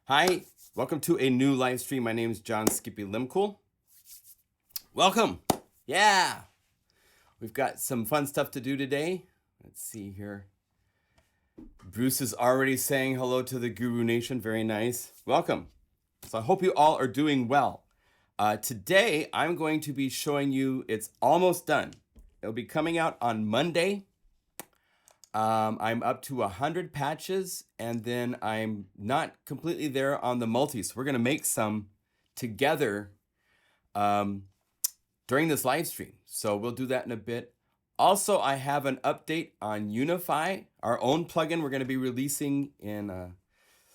Hi, welcome to a new live stream. My name is John Skippy Limcool. Welcome. Yeah, we've got some fun stuff to do today. Let's see here. Bruce is already saying hello to the Guru Nation. Very nice. Welcome. So I hope you all are doing well. Today, I'm going to be showing you, it's almost done. It'll be coming out on Monday. I'm up to 100 patches, and then I'm not completely there on the multi. So we're going to make some together during this live stream. So we'll do that in a bit. Also, I have an update on Unify, our own plugin we're going to be releasing in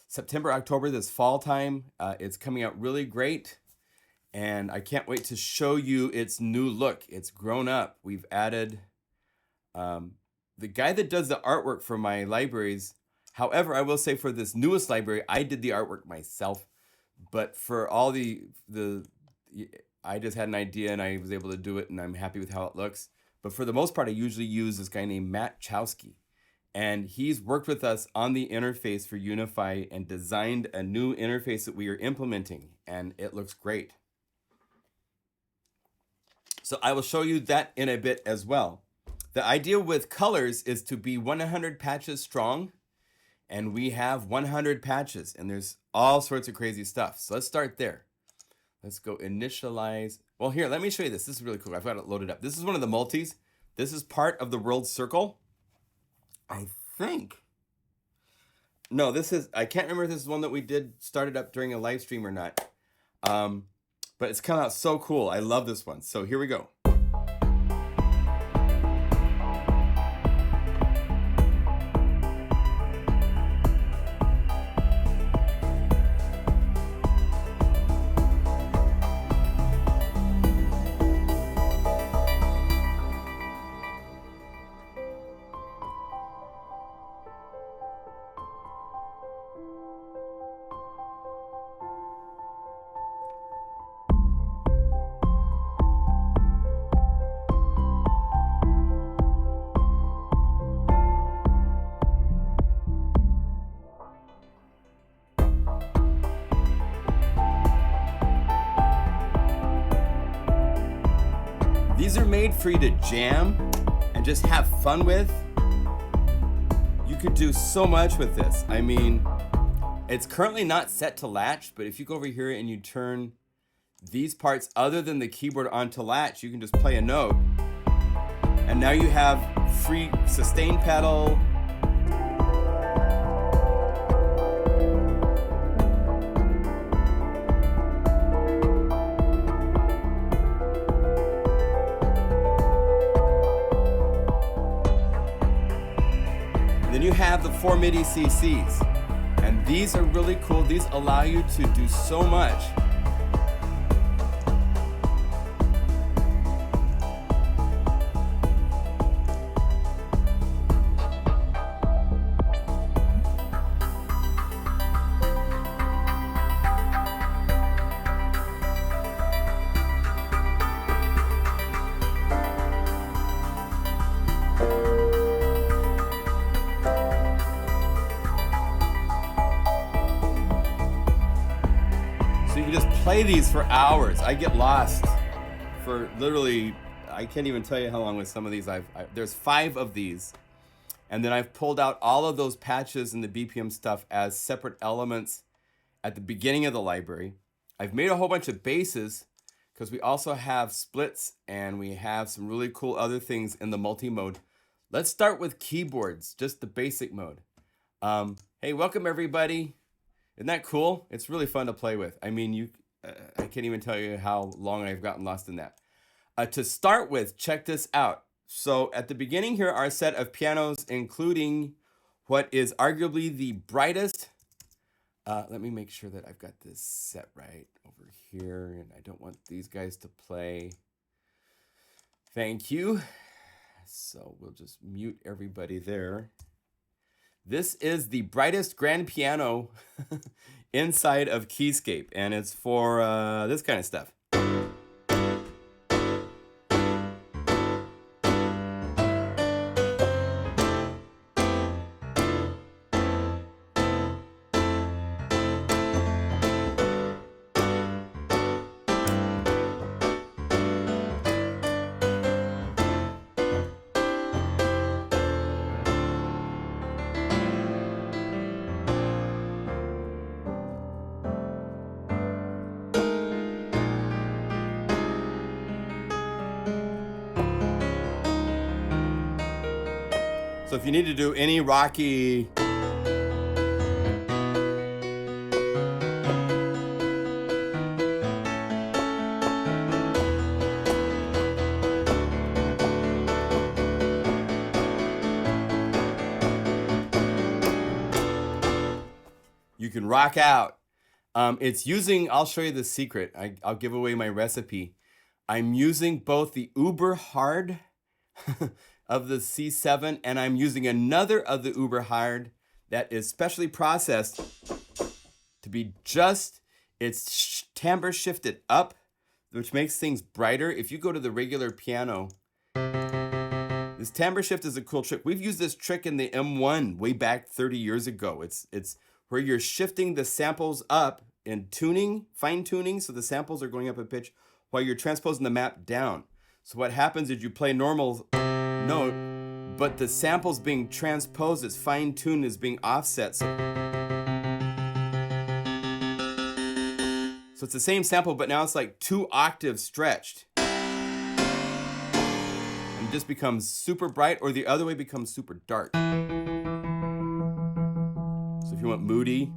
September, October, this fall time. It's coming out really great, and I can't wait to show you its new look. It's grown up. We've added the guy that does the artwork for my libraries. However, I will say for this newest library, I did the artwork myself. But for all I just had an idea and I was able to do it, and I'm happy with how it looks. But for the most part, I usually use this guy named Matt Chowsky. And he's worked with us on the interface for Unify and designed a new interface that we are implementing. And it looks great. So I will show you that in a bit as well. The idea with Kolours is to be 100 patches strong, and we have 100 patches, and there's all sorts of crazy stuff. So let's start there. Let's go initialize. Well, here, let me show you this. This is really cool. I've got it loaded up. This is one of the multis. This is part of the world circle. I think. No, this is, I can't remember if this is one that we started up during a live stream or not. But it's come out so cool. I love this one. So here we go. These are made for you to jam and just have fun with. You could do so much with this. I mean, it's currently not set to latch, but if you go over here and you turn these parts other than the keyboard onto latch, you can just play a note. And now you have free sustain pedal. Then you have the 4 MIDI CCs, and these are really cool. These allow you to do so much. You can just play these for hours. I get lost for literally, I can't even tell you how long with some of these. There's 5 of these, and then I've pulled out all of those patches and the BPM stuff as separate elements at the beginning of the library. I've made a whole bunch of basses because we also have splits and we have some really cool other things in the multi-mode. Let's start with keyboards, just the basic mode. Hey, welcome everybody. Isn't that cool? It's really fun to play with. I mean, I can't even tell you how long I've gotten lost in that. To start with, check this out. So at the beginning here are a set of pianos, including what is arguably the brightest. Let me make sure that I've got this set right over here, and I don't want these guys to play. Thank you. So we'll just mute everybody there. This is the brightest grand piano inside of Keyscape, and it's for this kind of stuff. So if you need to do any rocky, you can rock out. It's using, I'll show you the secret. I'll give away my recipe. I'm using both the uber hard of the C7 and I'm using another of the uber hard that is specially processed to be just, it's timbre shifted up, which makes things brighter. If you go to the regular piano, this timbre shift is a cool trick. We've used this trick in the M1 way back 30 years ago. It's where you're shifting the samples up in tuning, fine tuning, so the samples are going up a pitch while you're transposing the map down. So what happens is you play normal note, but the sample's being transposed, it's fine tuned, is being offset. So it's the same sample, but now it's like 2 octaves stretched. And it just becomes super bright, or the other way becomes super dark. So if you want moody,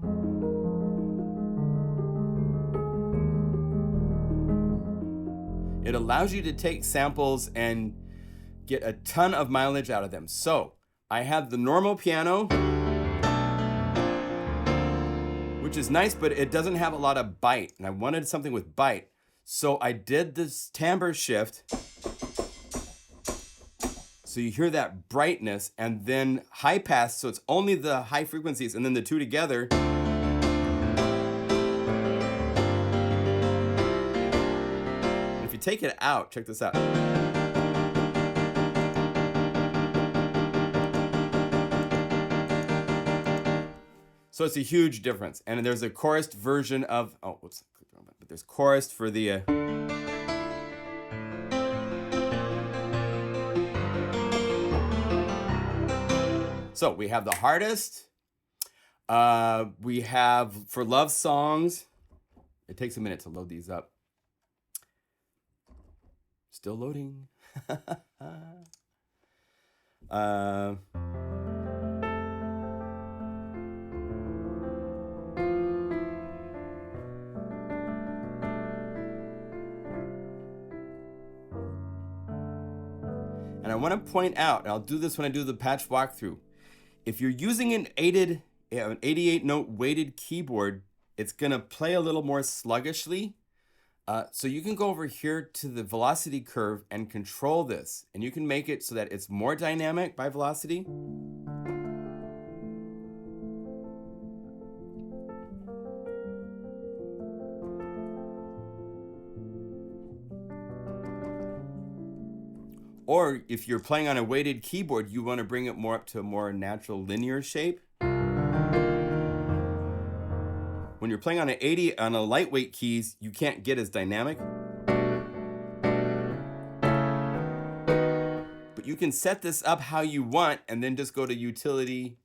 it allows you to take samples and get a ton of mileage out of them. So I have the normal piano, which is nice, but it doesn't have a lot of bite. And I wanted something with bite. So I did this timbre shift. So you hear that brightness, and then high pass, so it's only the high frequencies, and then the two together. If you take it out, check this out. So it's a huge difference. And there's a chorused version of, oh, whoops, but there's chorused for the, so we have the hardest, we have for love songs, it takes a minute to load these up. Still loading. And I want to point out, and I'll do this when I do the patch walkthrough, if you're using an 88 note weighted keyboard, it's gonna play a little more sluggishly. So you can go over here to the velocity curve and control this, and you can make it so that it's more dynamic by velocity. Or if you're playing on a weighted keyboard, you want to bring it more up to a more natural linear shape. When you're playing on an 80 on a lightweight keys, you can't get as dynamic. But you can set this up how you want and then just go to utility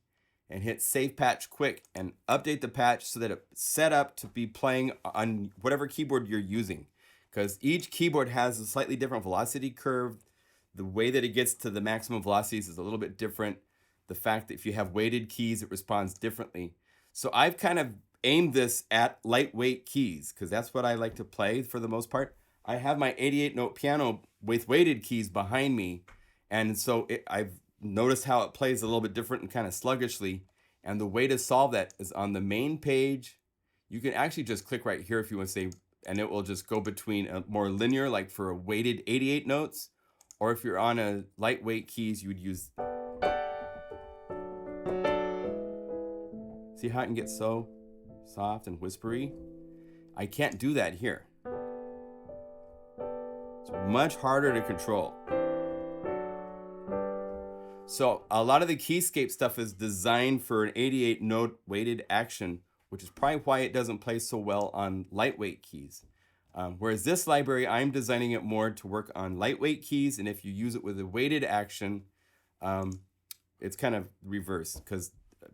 and hit save patch quick and update the patch so that it's set up to be playing on whatever keyboard you're using. Because each keyboard has a slightly different velocity curve. The way that it gets to the maximum velocities is a little bit different. The fact that if you have weighted keys, it responds differently. So I've kind of aimed this at lightweight keys because that's what I like to play for the most part. I have my 88 note piano with weighted keys behind me. And so I've noticed how it plays a little bit different and kind of sluggishly. And the way to solve that is on the main page. You can actually just click right here if you want to say, and it will just go between a more linear, like for a weighted 88 notes. Or if you're on a lightweight keys, you would use. See how it can get so soft and whispery? I can't do that here. It's much harder to control. So a lot of the Keyscape stuff is designed for an 88 note weighted action, which is probably why it doesn't play so well on lightweight keys. Whereas this library, I'm designing it more to work on lightweight keys, and if you use it with a weighted action, it's kind of reverse because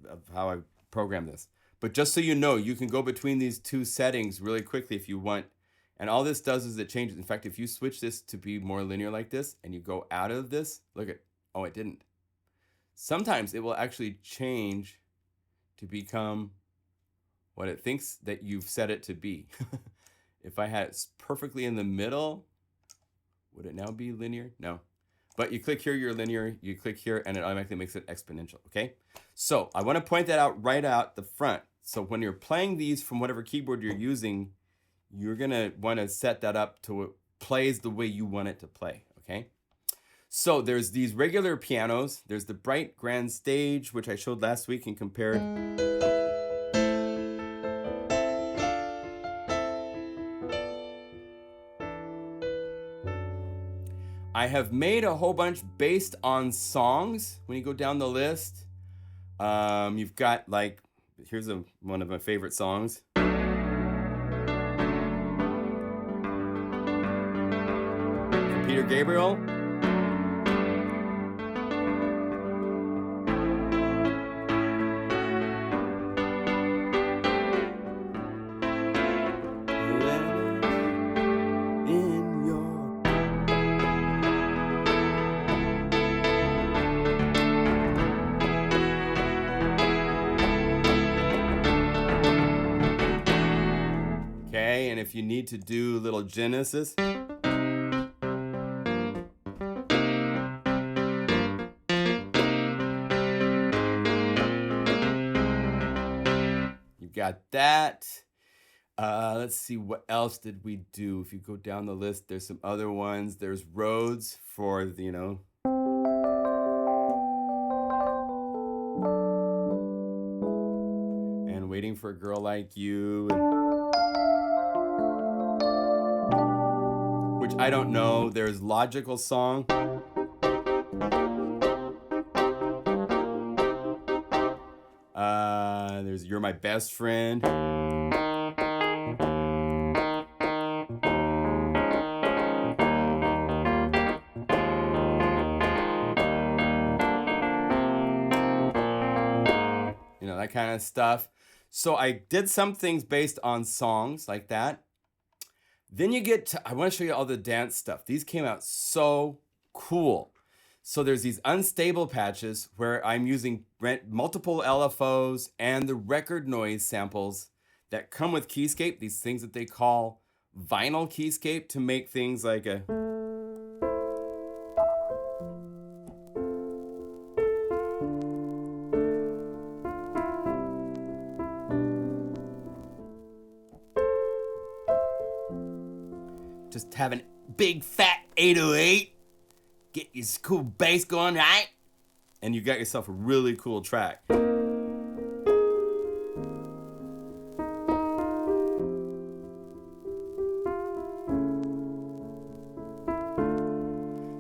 of how I program this. But just so you know, you can go between these two settings really quickly if you want. And all this does is it changes. In fact, if you switch this to be more linear like this, and you go out of this, look at, oh, it didn't. sometimes it will actually change to become what it thinks that you've set it to be. If I had it perfectly in the middle, would it now be linear? No. But you click here, you're linear. You click here, and it automatically makes it exponential, okay? So I want to point that out right out the front. So when you're playing these from whatever keyboard you're using, you're going to want to set that up to it plays the way you want it to play, okay? So there's these regular pianos. There's the Bright Grand Stage, which I showed last week and compared. I have made a whole bunch based on songs. When you go down the list, you've got like, here's one of my favorite songs. Peter Gabriel. Okay, and if you need to do a little Genesis. You've got that. Let's see, what else did we do? If you go down the list, there's some other ones. There's Rhodes for, you know. And Waiting for a Girl Like You. Which I don't know. There's Logical Song. There's You're My Best Friend. You know, that kind of stuff. So I did some things based on songs like that. Then you get to, I want to show you all the dance stuff. These came out so cool. So there's these unstable patches where I'm using multiple LFOs and the record noise samples that come with Keyscape, these things that they call vinyl Keyscape, to make things like a... Just having big fat 808. Get your cool bass going, right? And you got yourself a really cool track.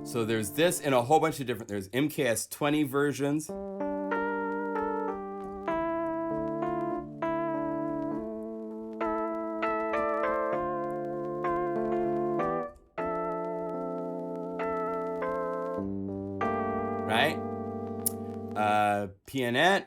So there's this and a whole bunch of different, there's MKS 20 versions. Right? Pianette.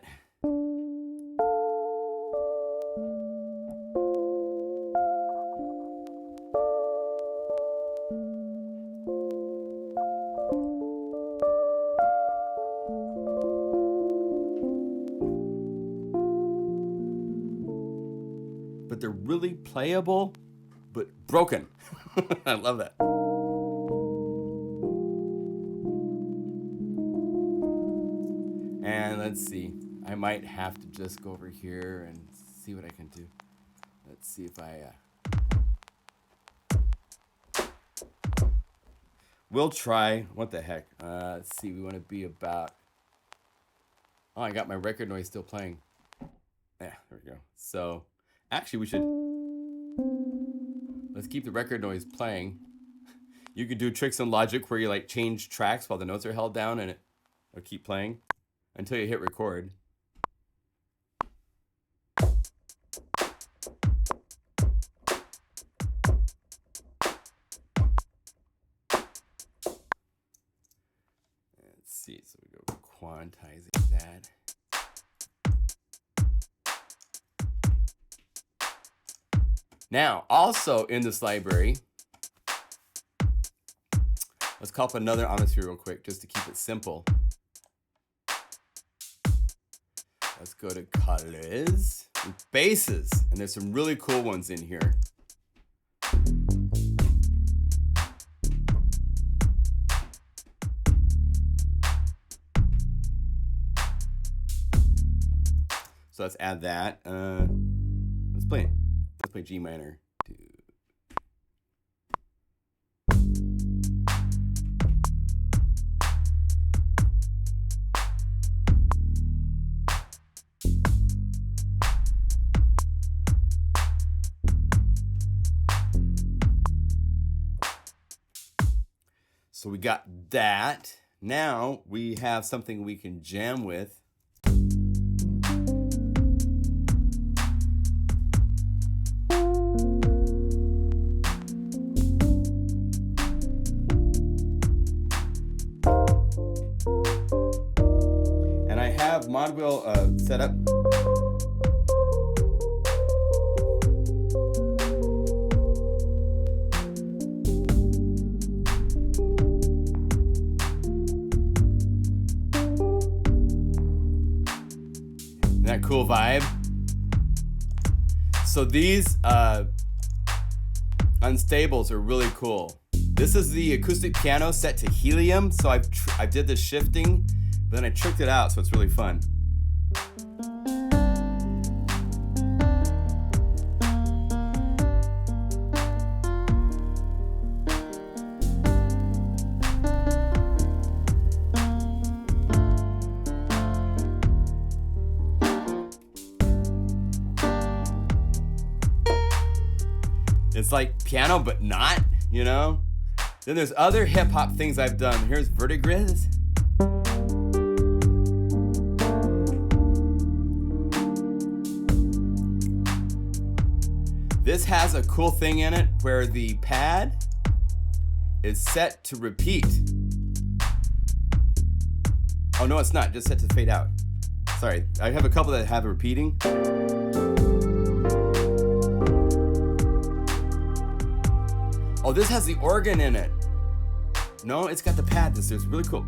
But they're really playable, but broken. I love that. And let's see, I might have to just go over here and see what I can do. Let's see if I, we'll try, what the heck. Let's see, we want to be about, oh, I got my record noise still playing. Yeah, there we go. So, actually we should, let's keep the record noise playing. You could do tricks in Logic where you like change tracks while the notes are held down and it'll keep playing until you hit record. Let's see, so we go quantizing that. Now, also in this library, let's call up another atmosphere real quick just to keep it simple. Let's go to Kolours. Basses, and there's some really cool ones in here. So let's add that. Let's play G minor. So we got that. Now we have something we can jam with. And I have mod wheel set up. That cool vibe. So these unstables are really cool. This is the acoustic piano set to helium. So I did the shifting, but then I tricked it out, so it's really fun. It's like piano, but not, you know? Then there's other hip hop things I've done. Here's Vertigris. This has a cool thing in it where the pad is set to repeat. Oh no, it's not, just set to fade out. Sorry, I have a couple that have repeating. Oh, this has the organ in it. No, it's got the pad. This is really cool.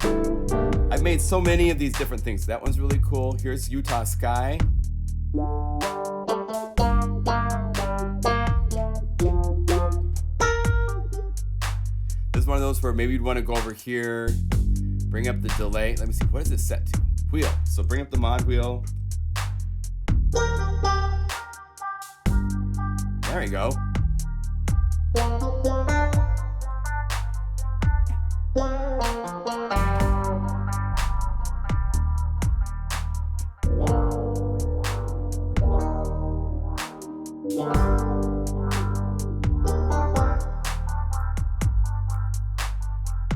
I've made so many of these different things. That one's really cool. Here's Utah Sky. This is one of those where maybe you'd want to go over here, bring up the delay. Let me see, what is this set to? Wheel. So bring up the mod wheel. There we go.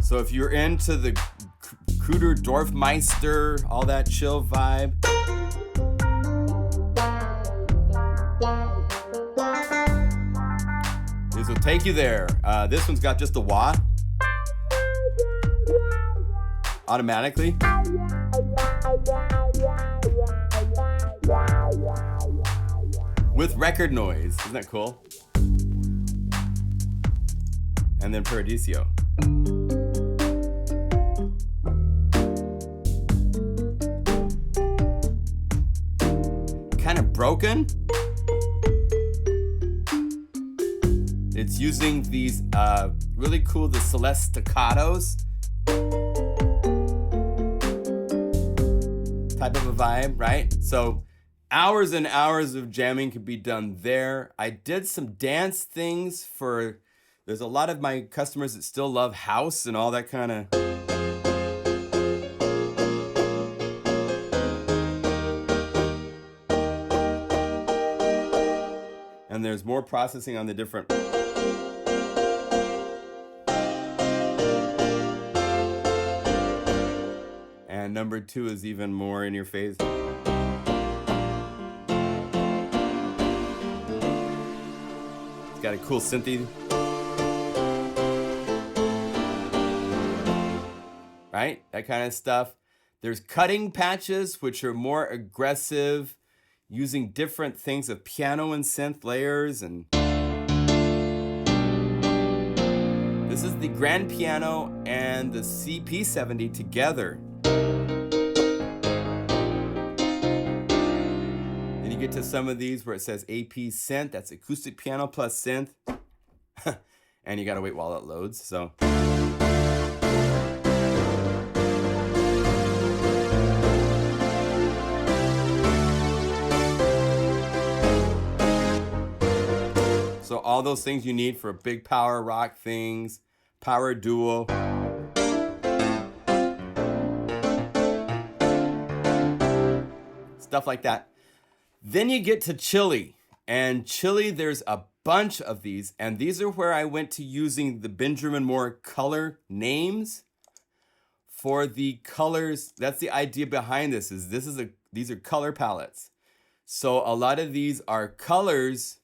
So if you're into the Kruder Dorfmeister, all that chill vibe, this will take you there. This one's got just a wah automatically. With record noise. Isn't that cool? And then Paradiso. Kind of broken. It's using these really cool, the Celeste staccatos type of a vibe, right? So hours and hours of jamming could be done there. I did some dance things for, there's a lot of my customers that still love house and all that kind of. And there's more processing on the different. And number 2 is even more in your face. It's got a cool synthy. Right? That kind of stuff. There's cutting patches, which are more aggressive, using different things of piano and synth layers. And this is the grand piano and the CP70 together. get to some of these where it says AP synth, that's acoustic piano plus synth. And you gotta wait while it loads, so. So all those things you need for big power rock things, power duo. Stuff like that. Then you get to Chile. And Chile, there's a bunch of these. And these are where I went to using the Benjamin Moore color names for the colors. That's the idea behind this, is these are color palettes. So a lot of these are colors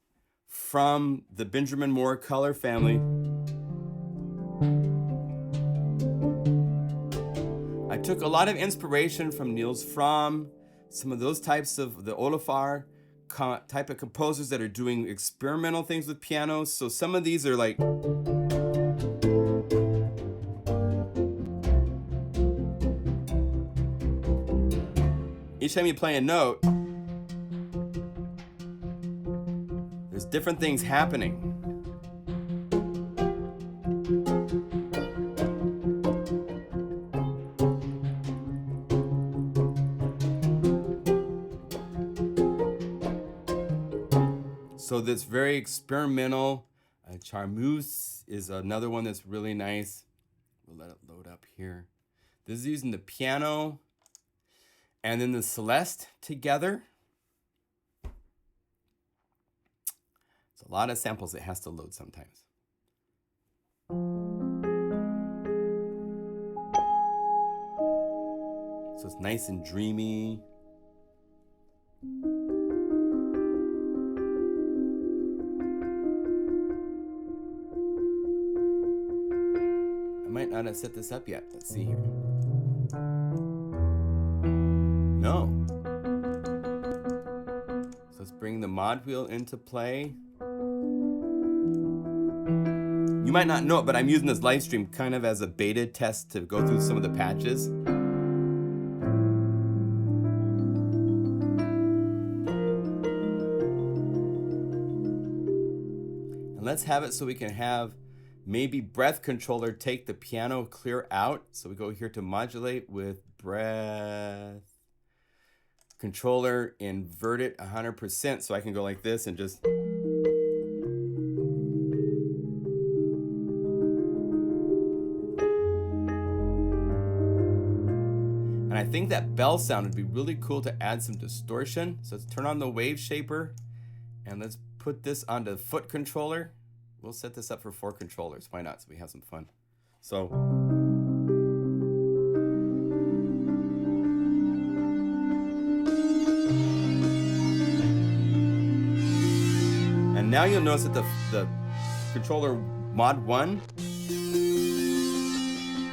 from the Benjamin Moore color family. I took a lot of inspiration from Niels Fromm, some of those types of the Olafur type of composers that are doing experimental things with pianos. So some of these are like, each time you play a note, there's different things happening. So that's very experimental. Charmeuse is another one that's really nice. We'll let it load up here. This is using the piano and then the Celeste together. It's a lot of samples it has to load sometimes. So it's nice and dreamy. I might not have set this up yet. Let's see here. No. So let's bring the mod wheel into play. You might not know it, but I'm using this live stream kind of as a beta test to go through some of the patches. And let's have it so we can have maybe breath controller take the piano clear out. So we go here to modulate with breath controller, invert it 100%. So I can go like this and just. And I think that bell sound would be really cool to add some distortion. So let's turn on the wave shaper and let's put this onto the foot controller. We'll set this up for 4 controllers. Why not? So we have some fun. So. And now you'll notice that the controller mod 1,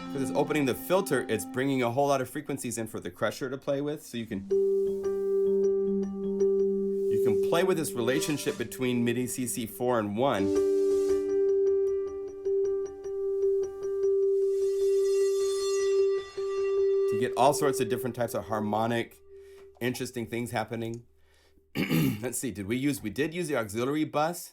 because it's opening the filter, it's bringing a whole lot of frequencies in for the crusher to play with. So you can play with this relationship between MIDI CC 4 and 1. To get all sorts of different types of harmonic, interesting things happening. Let's see, we did use the auxiliary bus.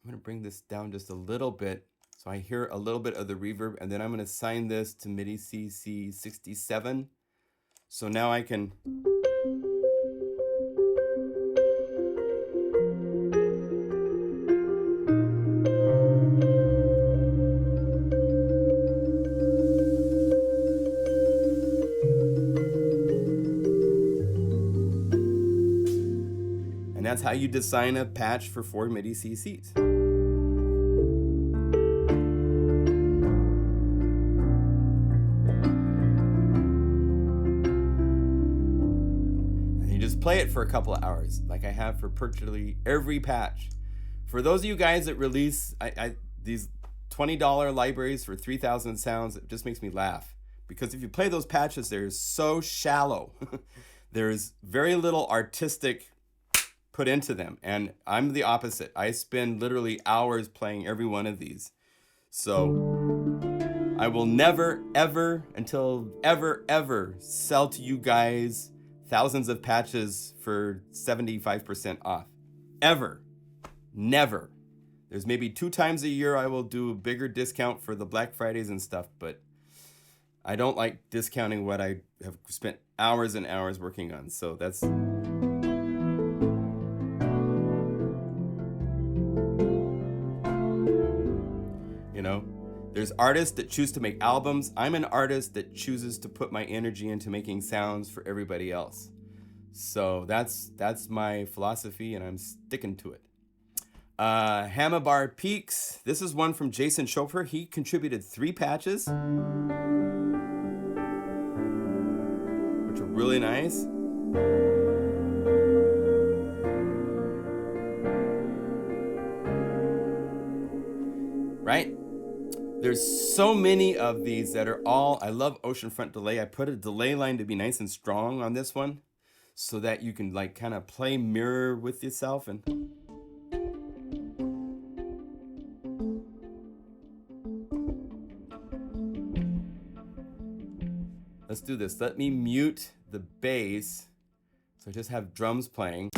I'm gonna bring this down just a little bit so I hear a little bit of the reverb, and then I'm gonna assign this to MIDI CC 67. So now I can. And that's how you design a patch for 4 MIDI CCs. And you just play it for a couple of hours, like I have for virtually every patch. For those of you guys that release these $20 libraries for 3,000 sounds, it just makes me laugh. Because if you play those patches, they're so shallow. There's very little artistic put into them, and I'm the opposite. I spend literally hours playing every one of these. So I will never, ever, until ever, ever sell to you guys thousands of patches for 75% off. Ever. Never. There's maybe 2 times a year I will do a bigger discount for the Black Fridays and stuff, but I don't like discounting what I have spent hours and hours working on. So that's... You know, there's artists that choose to make albums. I'm an artist that chooses to put my energy into making sounds for everybody else. So that's my philosophy, and I'm sticking to it. Hamabar Peaks. This is one from Jason Schofer. He contributed 3 patches, which are really nice. Right? There's so many of these that are all, I love oceanfront delay. I put a delay line to be nice and strong on this one so that you can like kind of play mirror with yourself. And let's do this. Let me mute the bass so I just have drums playing.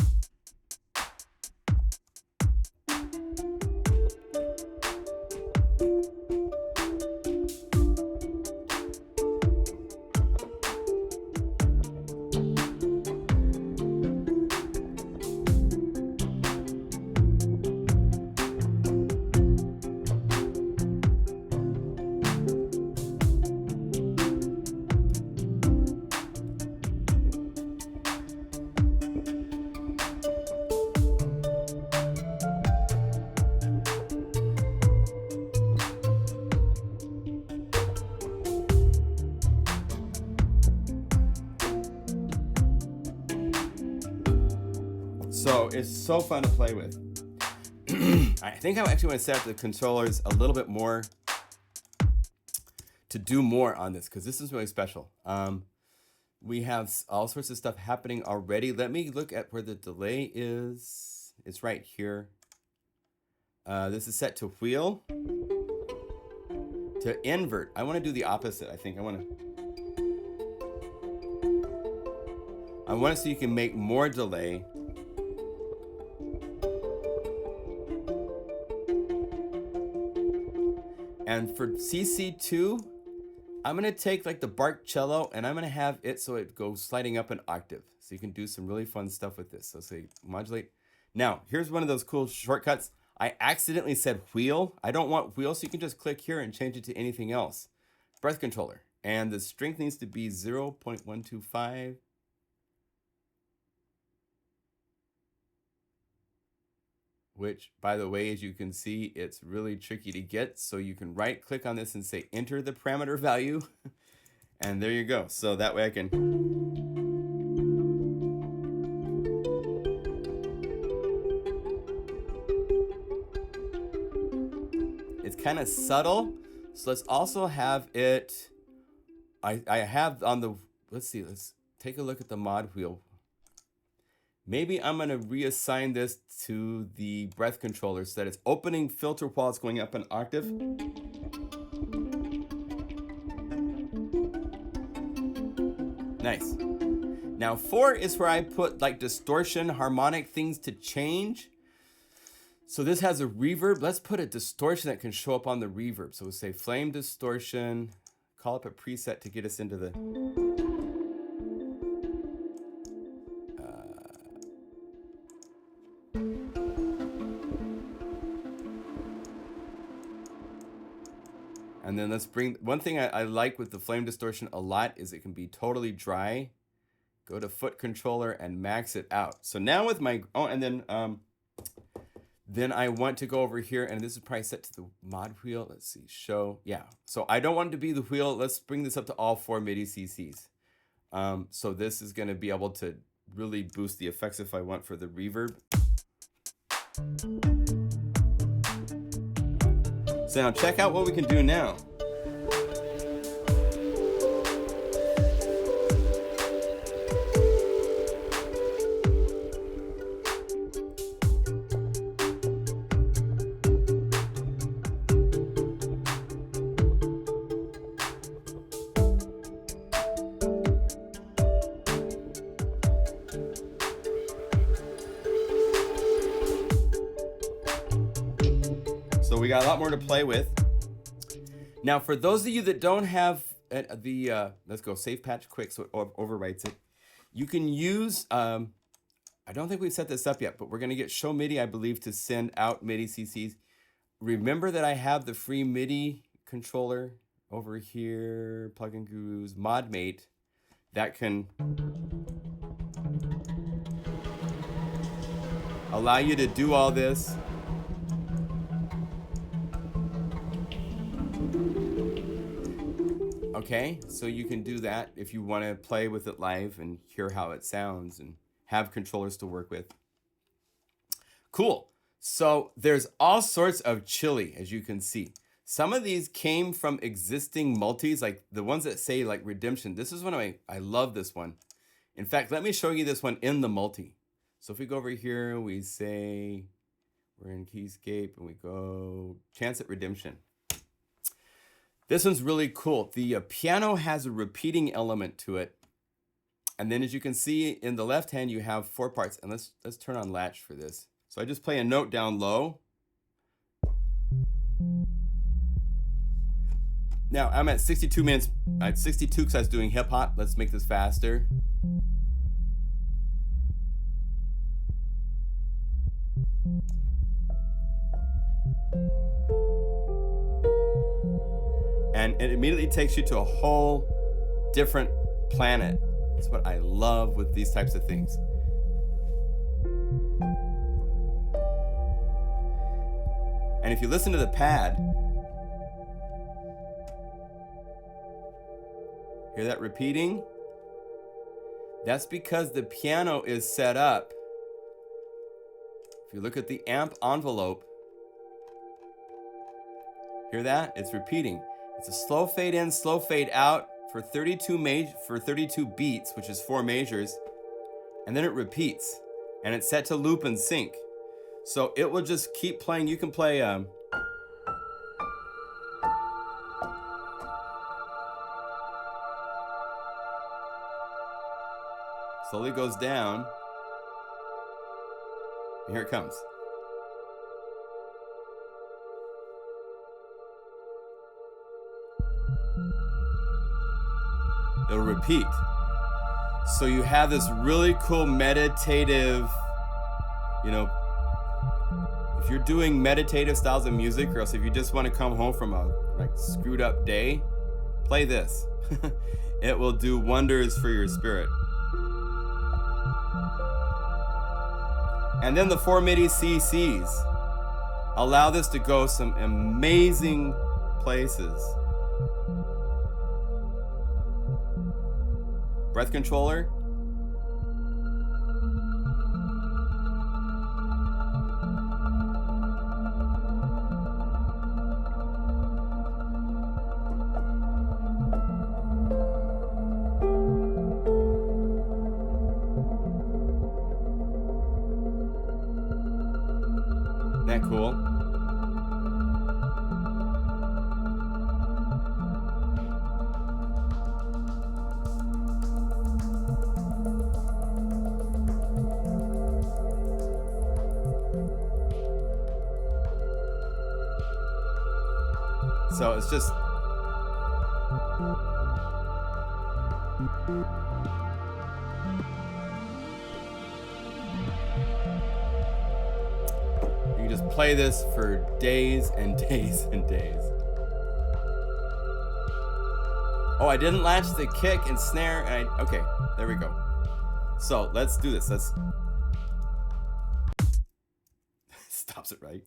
So it's so fun to play with. I think I actually want to set up the controllers a little bit more to do more on this because this is really special. We have all sorts of stuff happening already. Let me look at where the delay is. It's right here. This is set to wheel. To invert. I want to do the opposite, I think. I want it so you can make more delay. And for CC2, I'm going to take like the bark cello and I'm going to have it so it goes sliding up an octave. So you can do some really fun stuff with this. So say modulate. Now, here's one of those cool shortcuts. I accidentally said wheel. I don't want wheel, so you can just click here and change it to anything else. Breath controller. And the strength needs to be 0.125. Which, by the way, as you can see, it's really tricky to get. So you can right click on this and say, enter the parameter value. And there you go. So that way I can... It's kind of subtle. So let's also have it... I have on the... Let's see. Let's take a look at the mod wheel. Maybe I'm going to reassign this to the breath controller so that it's opening filter while it's going up an octave. Nice. Now 4 is where I put like distortion, harmonic things to change. So this has a reverb. Let's put a distortion that can show up on the reverb. So we'll say flame distortion, call up a preset to get us into the... And then let's bring, one thing I like with the flame distortion a lot is it can be totally dry. Go to foot controller and max it out. So now with my, oh, and then I want to go over here and this is probably set to the mod wheel. Let's see, show, yeah. So I don't want it to be the wheel. Let's bring this up to all 4 MIDI CCs. So this is gonna be able to really boost the effects if I want for the reverb. So now check out what we can do now. we got a lot more to play with. Now, for those of you that don't have let's go save patch quick so it overwrites it. You can use, I don't think we've set this up yet, but we're going to get show MIDI, I believe, to send out MIDI CCs. Remember that I have the free MIDI controller over here, Plugin Guru's ModMate, that can allow you to do all this. Okay, so you can do that if you want to play with it live and hear how it sounds and have controllers to work with. Cool. So there's all sorts of chili, as you can see. Some of these came from existing multis, like the ones that say like Redemption. This is one of I love this one. In fact, let me show you this one in the multi. So if we go over here, we say, we're in Keyscape and we go Chance at Redemption. This one's really cool. The piano has a repeating element to it. And then as you can see in the left hand, you have 4 parts. And let's turn on latch for this. So I just play a note down low. Now I'm at 62 minutes. At 62 because I was doing hip hop. Let's make this faster. And it immediately takes you to a whole different planet. That's what I love with these types of things. And if you listen to the pad, hear that repeating? That's because the piano is set up. If you look at the amp envelope, hear that? It's repeating. It's a slow fade in, slow fade out for 32 beats, which is 4 measures, and then it repeats, and it's set to loop and sync. So it will just keep playing. You can play slowly goes down, and here it comes. It'll repeat. So you have this really cool meditative, you know, if you're doing meditative styles of music, or else if you just want to come home from a screwed up day, play this. It will do wonders for your spirit. And then the 4 MIDI CCs allow this to go some amazing places. Breath controller. Isn't that cool? So it's just you can just play this for days and days and days. Oh, I didn't latch the kick and snare, and okay, there we go. So let's do this. Let's stops it right.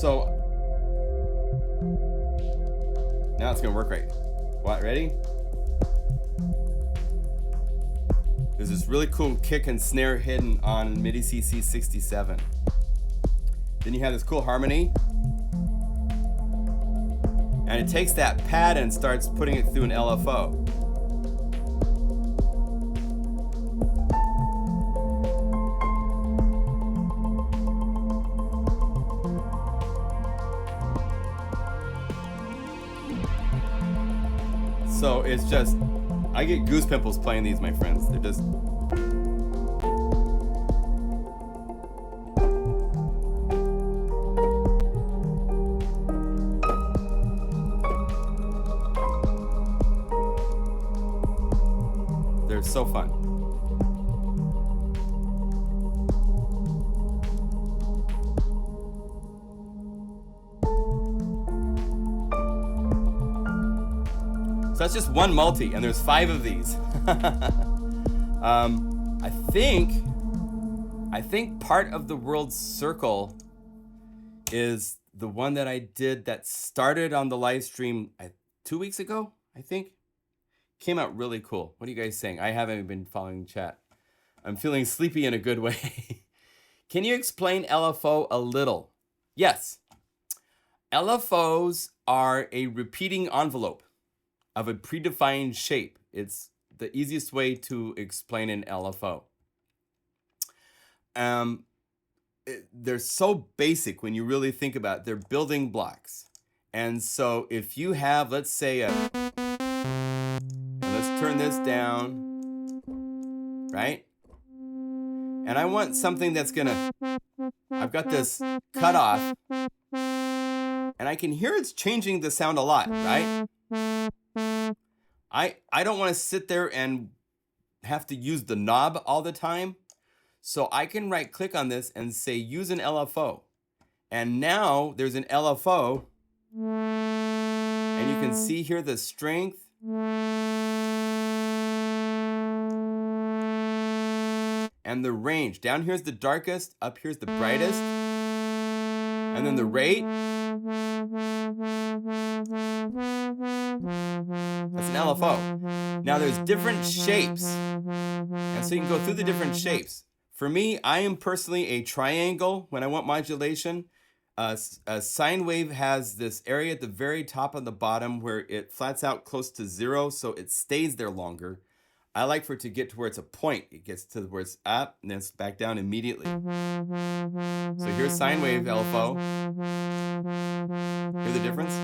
So now it's gonna work right. What, ready? There's this really cool kick and snare hidden on MIDI CC 67. Then you have this cool harmony. And it takes that pad and starts putting it through an LFO. So it's just, I get goose pimples playing these, my friends. They're just, They're so fun. So that's just one multi, and there's 5 of these. I think part of the world circle is the one that I did that started on the live stream 2 weeks ago, I think. Came out really cool. What are you guys saying? I haven't been following chat. I'm feeling sleepy in a good way. Can you explain LFO a little? Yes. LFOs are a repeating envelope of a predefined shape. It's the easiest way to explain an LFO. They're so basic when you really think about it. They're building blocks. And so if you have, let's say, and let's turn this down, right? And I want something that's gonna, I've got this cutoff, and I can hear it's changing the sound a lot, right? I don't want to sit there and have to use the knob all the time. So I can right click on this and say use an LFO. And now there's an LFO. And you can see here the strength. And the range. Down here's the darkest, up here's the brightest. And then the rate. That's an LFO. Now there's different shapes. And so you can go through the different shapes. For me, I am personally a triangle when I want modulation. A sine wave has this area at the very top and the bottom where it flats out close to 0, so it stays there longer. I like for it to get to where it's a point. It gets to where it's up and then it's back down immediately. So here's sine wave LFO. Hear the difference?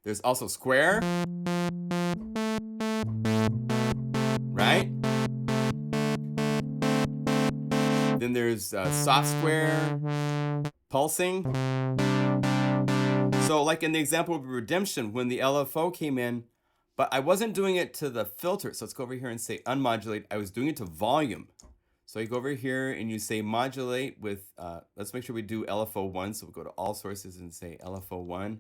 There's also square. Right? Then there's soft square, pulsing. So like in the example of redemption, when the LFO came in, but I wasn't doing it to the filter. So let's go over here and say unmodulate. I was doing it to volume. So you go over here and you say modulate with, let's make sure we do LFO1. So we'll go to all sources and say LFO1.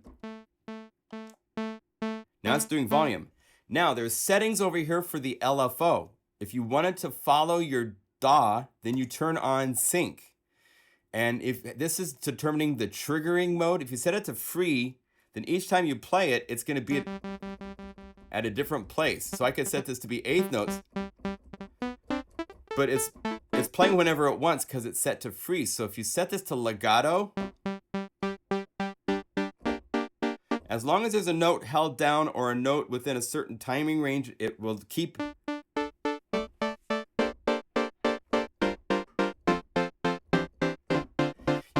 Now it's doing volume. Now there's settings over here for the LFO. If you wanted to follow your DAW, then you turn on sync. And if this is determining the triggering mode, if you set it to free, then each time you play it, it's going to be at a different place. So I could set this to be 8th notes, but it's playing whenever it wants because it's set to free. So if you set this to legato, as long as there's a note held down or a note within a certain timing range, it will keep.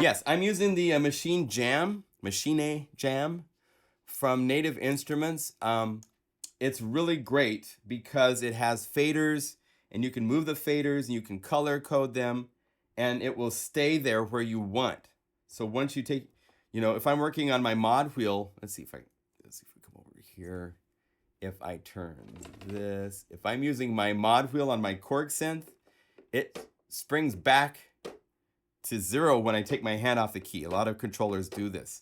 Yes, I'm using the Machine Jam from Native Instruments. It's really great because it has faders and you can move the faders and you can color code them and it will stay there where you want. So once you take, if I'm working on my mod wheel, let's see if we come over here. If I turn this, if I'm using my mod wheel on my Korg synth, it springs back to 0 when I take my hand off the key. A lot of controllers do this.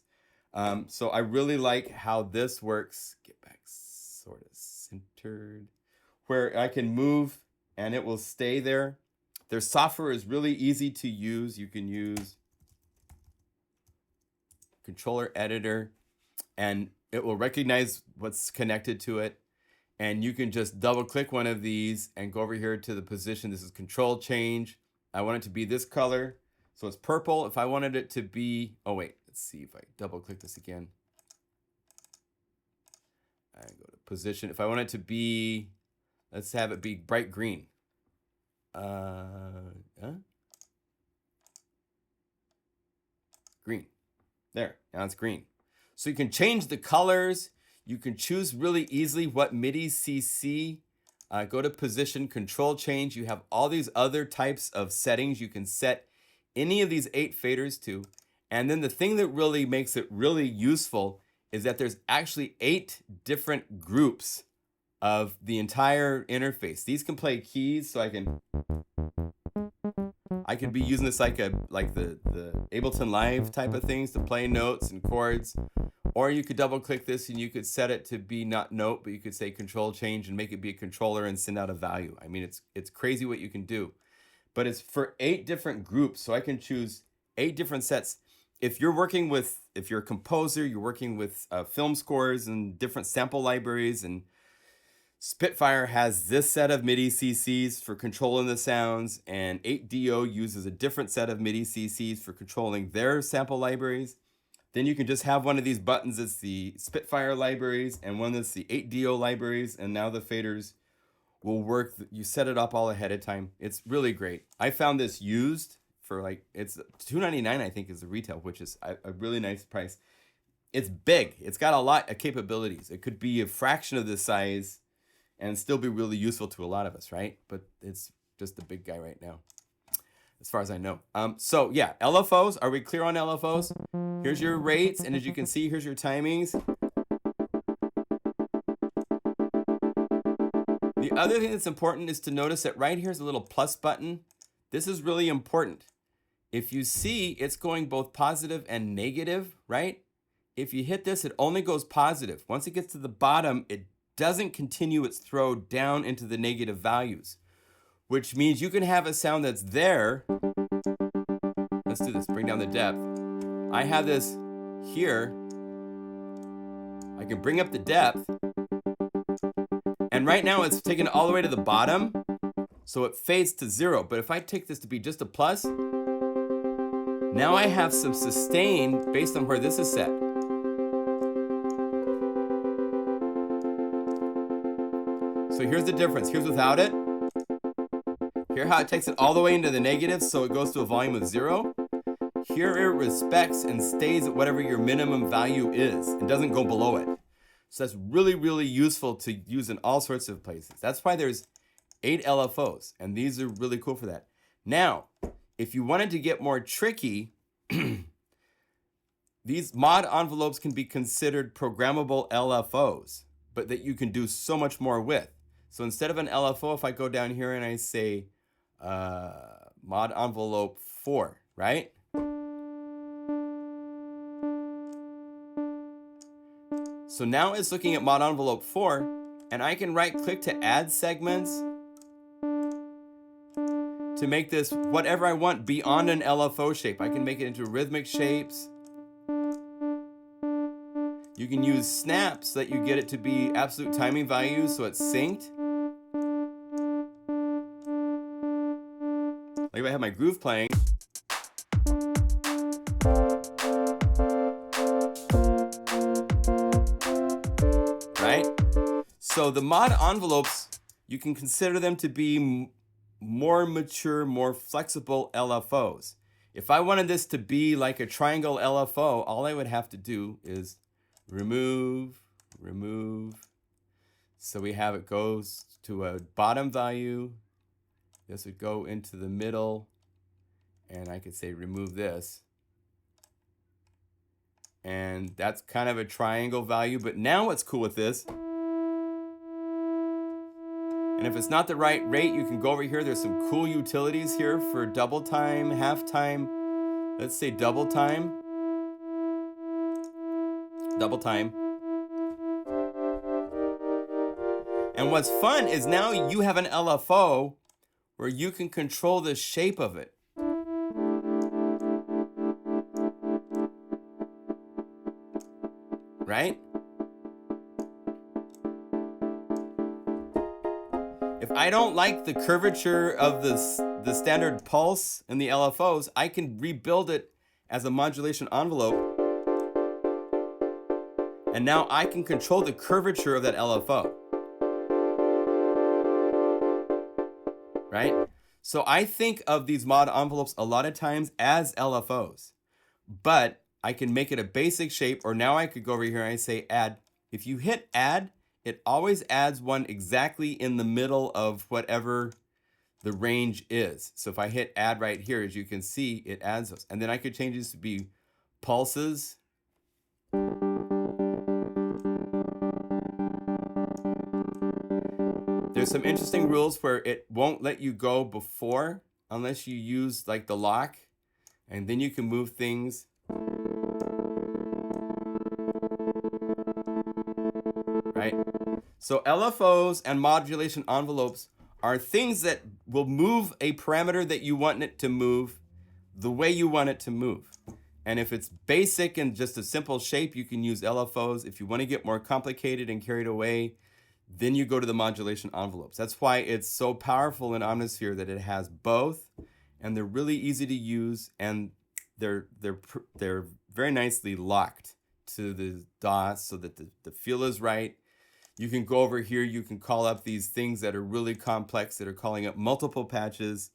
So I really like how this works. Get back sort of centered. Where I can move and it will stay there. Their software is really easy to use. You can use controller editor and it will recognize what's connected to it. And you can just double click one of these and go over here to the position. This is control change. I want it to be this color. So it's purple. If I wanted it to be, oh wait, let's see if I double click this again. I go to position. If I want it to be, let's have it be bright green. Green. There, now it's green. So you can change the colors. You can choose really easily what MIDI CC. Go to position, control change. You have all these other types of settings you can set any of these 8 faders to. And then the thing that really makes it really useful is that there's actually 8 different groups of the entire interface. These can play keys, so I could be using this like the Ableton Live type of things to play notes and chords. Or you could double click this and you could set it to be not note, but you could say control change and make it be a controller and send out a value. I mean, it's crazy what you can do. But it's for 8 different groups, so I can choose 8 different sets. If you're a composer, you're working with film scores and different sample libraries, and Spitfire has this set of MIDI CCs for controlling the sounds, and 8DO uses a different set of MIDI CCs for controlling their sample libraries. Then you can just have one of these buttons that's the Spitfire libraries and one that's the 8DO libraries, and now the faders will work. You set it up all ahead of time. It's really great. I found this used for it's $2.99, I think, is the retail, which is a really nice price. It's big. It's got a lot of capabilities. It could be a fraction of this size and still be really useful to a lot of us, right? But it's just a big guy right now, as far as I know. So yeah, LFOs. Are we clear on LFOs? Here's your rates, and as you can see, here's your timings. The other thing that's important is to notice that right here's a little plus button. This is really important. If you see, it's going both positive and negative, right? If you hit this, it only goes positive. Once it gets to the bottom, it doesn't continue its throw down into the negative values, which means you can have a sound that's there. Let's do this, bring down the depth. I have this here. I can bring up the depth. And right now it's taken it all the way to the bottom, so it fades to 0. But if I take this to be just a plus, now I have some sustain based on where this is set. So here's the difference. Here's without it. Here how it takes it all the way into the negative, so it goes to a volume of 0. Here it respects and stays at whatever your minimum value is and doesn't go below it. So that's really, really useful to use in all sorts of places. That's why there's 8 LFOs, and these are really cool for that. Now, if you wanted to get more tricky, these mod envelopes can be considered programmable LFOs, but that you can do so much more with. So instead of an LFO, if I go down here and I say mod envelope 4, right? So now it's looking at mod envelope 4, and I can right click to add segments to make this whatever I want beyond an LFO shape. I can make it into rhythmic shapes. You can use snaps so that you get it to be absolute timing values so it's synced. Like if I have my groove playing. Right? So the mod envelopes, you can consider them to be more mature, more flexible LFOs. If I wanted this to be like a triangle LFO, all I would have to do is remove. So we have it goes to a bottom value. This would go into the middle, and I could say remove this. And that's kind of a triangle value, but now what's cool with this, and if it's not the right rate, you can go over here. There's some cool utilities here for double time, half time. Let's say double time. Double time. And what's fun is now you have an LFO where you can control the shape of it. Right? If I don't like the curvature of the standard pulse in the LFOs, I can rebuild it as a modulation envelope. And now I can control the curvature of that LFO. Right? So I think of these mod envelopes a lot of times as LFOs, but I can make it a basic shape, or now I could go over here and I say add. If you hit add, it always adds one exactly in the middle of whatever the range is. So if I hit add right here, as you can see, it adds those. And then I could change this to be pulses. There's some interesting rules where it won't let you go before unless you use like the lock, and then you can move things. Right? So LFOs and modulation envelopes are things that will move a parameter that you want it to move the way you want it to move. And if it's basic and just a simple shape, you can use LFOs. If you want to get more complicated and carried away, then you go to the modulation envelopes. That's why it's so powerful in Omnisphere that it has both, and they're really easy to use, and they're very nicely locked to the DOS so that the feel is right. You can go over here, you can call up these things that are really complex, that are calling up multiple patches.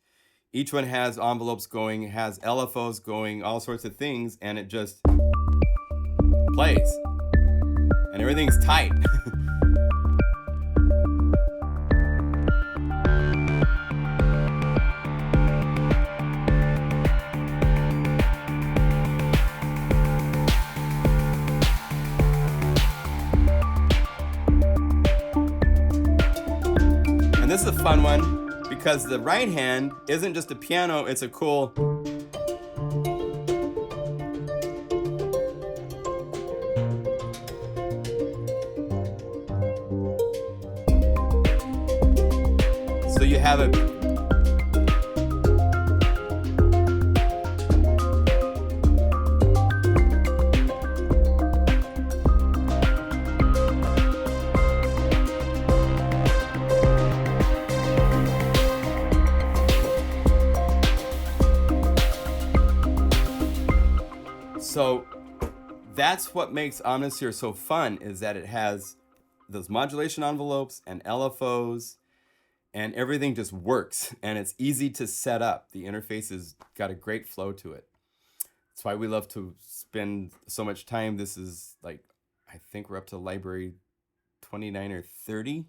Each one has envelopes going, has LFOs going, all sorts of things, and it just plays. And everything's tight. And this is a fun one because the right hand isn't just a piano, it's a cool. So you have it. So that's what makes Omnisphere so fun, is that it has those modulation envelopes and LFOs, and everything just works, and it's easy to set up. The interface has got a great flow to it. That's why we love to spend so much time. This is like, I think we're up to library 29 or 30.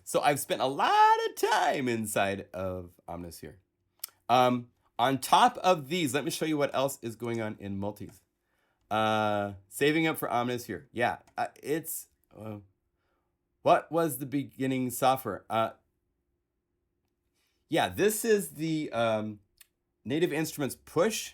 So I've spent a lot of time inside of Omnisphere. On top of these, let me show you what else is going on in multis. Saving up for Omnisphere. Yeah, it's... what was the beginning software? Yeah, this is the Native Instruments push.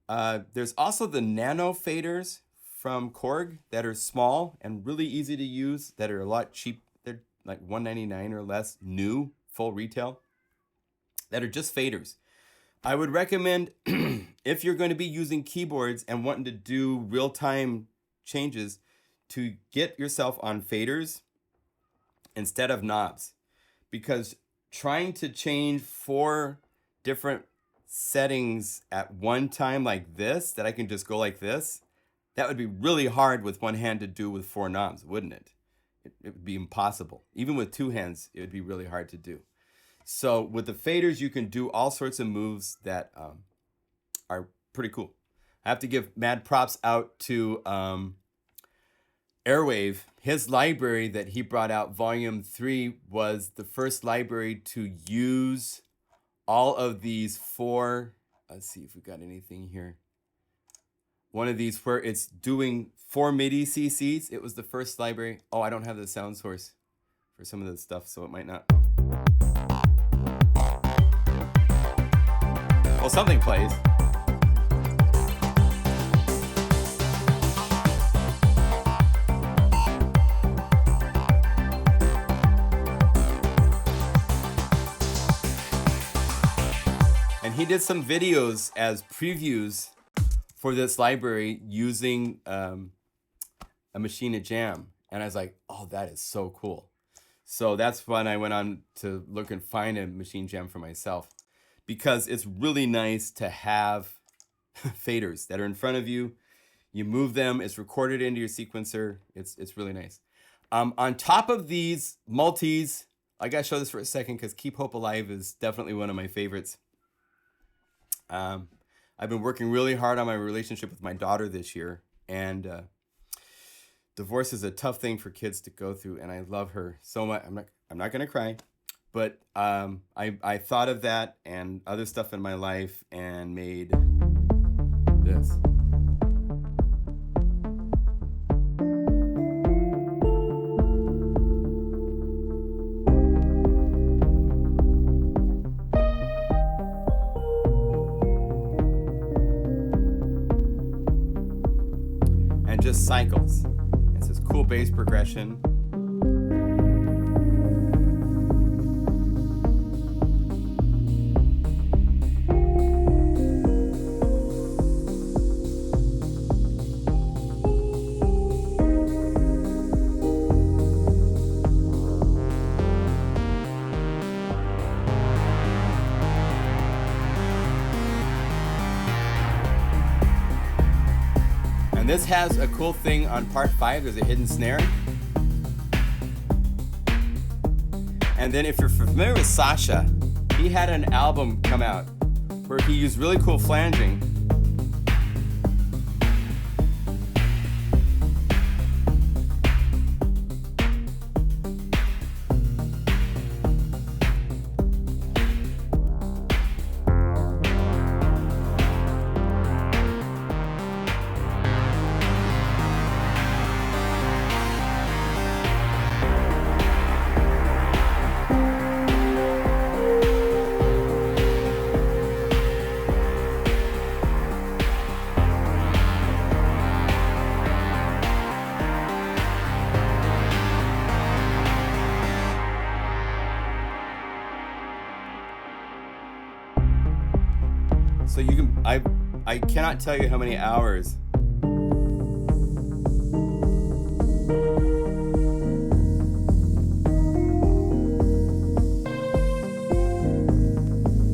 There's also the nano faders from Korg that are small and really easy to use, that are a lot cheap. They're like $199 or less, new, full retail, that are just faders. I would recommend, if you're going to be using keyboards and wanting to do real-time changes, to get yourself on faders instead of knobs, because trying to change 4 different settings at one time like this, that I can just go like this, that would be really hard with one hand to do with 4 knobs, wouldn't it? It would be impossible. Even with 2 hands, it would be really hard to do. So with the faders, you can do all sorts of moves that are pretty cool. I have to give mad props out to Airwave. His library that he brought out, Volume 3, was the first library to use all of these 4. Let's see if we got anything here. One of these where it's doing 4 MIDI CCs. It was the first library. Oh, I don't have the sound source for some of this stuff, so it might not. Well, something plays. And he did some videos as previews for this library using a machine to jam. And I was like, oh, that is so cool. So that's when I went on to look and find a machine jam for myself, because it's really nice to have faders that are in front of you. You move them, it's recorded into your sequencer. It's really nice. On top of these multis, I gotta show this for a second because Keep Hope Alive is definitely one of my favorites. I've been working really hard on my relationship with my daughter this year, and divorce is a tough thing for kids to go through, and I love her so much. I'm not gonna cry, but I thought of that and other stuff in my life and made this. cycles. It's this cool bass progression. This has a cool thing on part 5. There's a hidden snare. And then if you're familiar with Sasha, he had an album come out where he used really cool flanging. So you can, I cannot tell you how many hours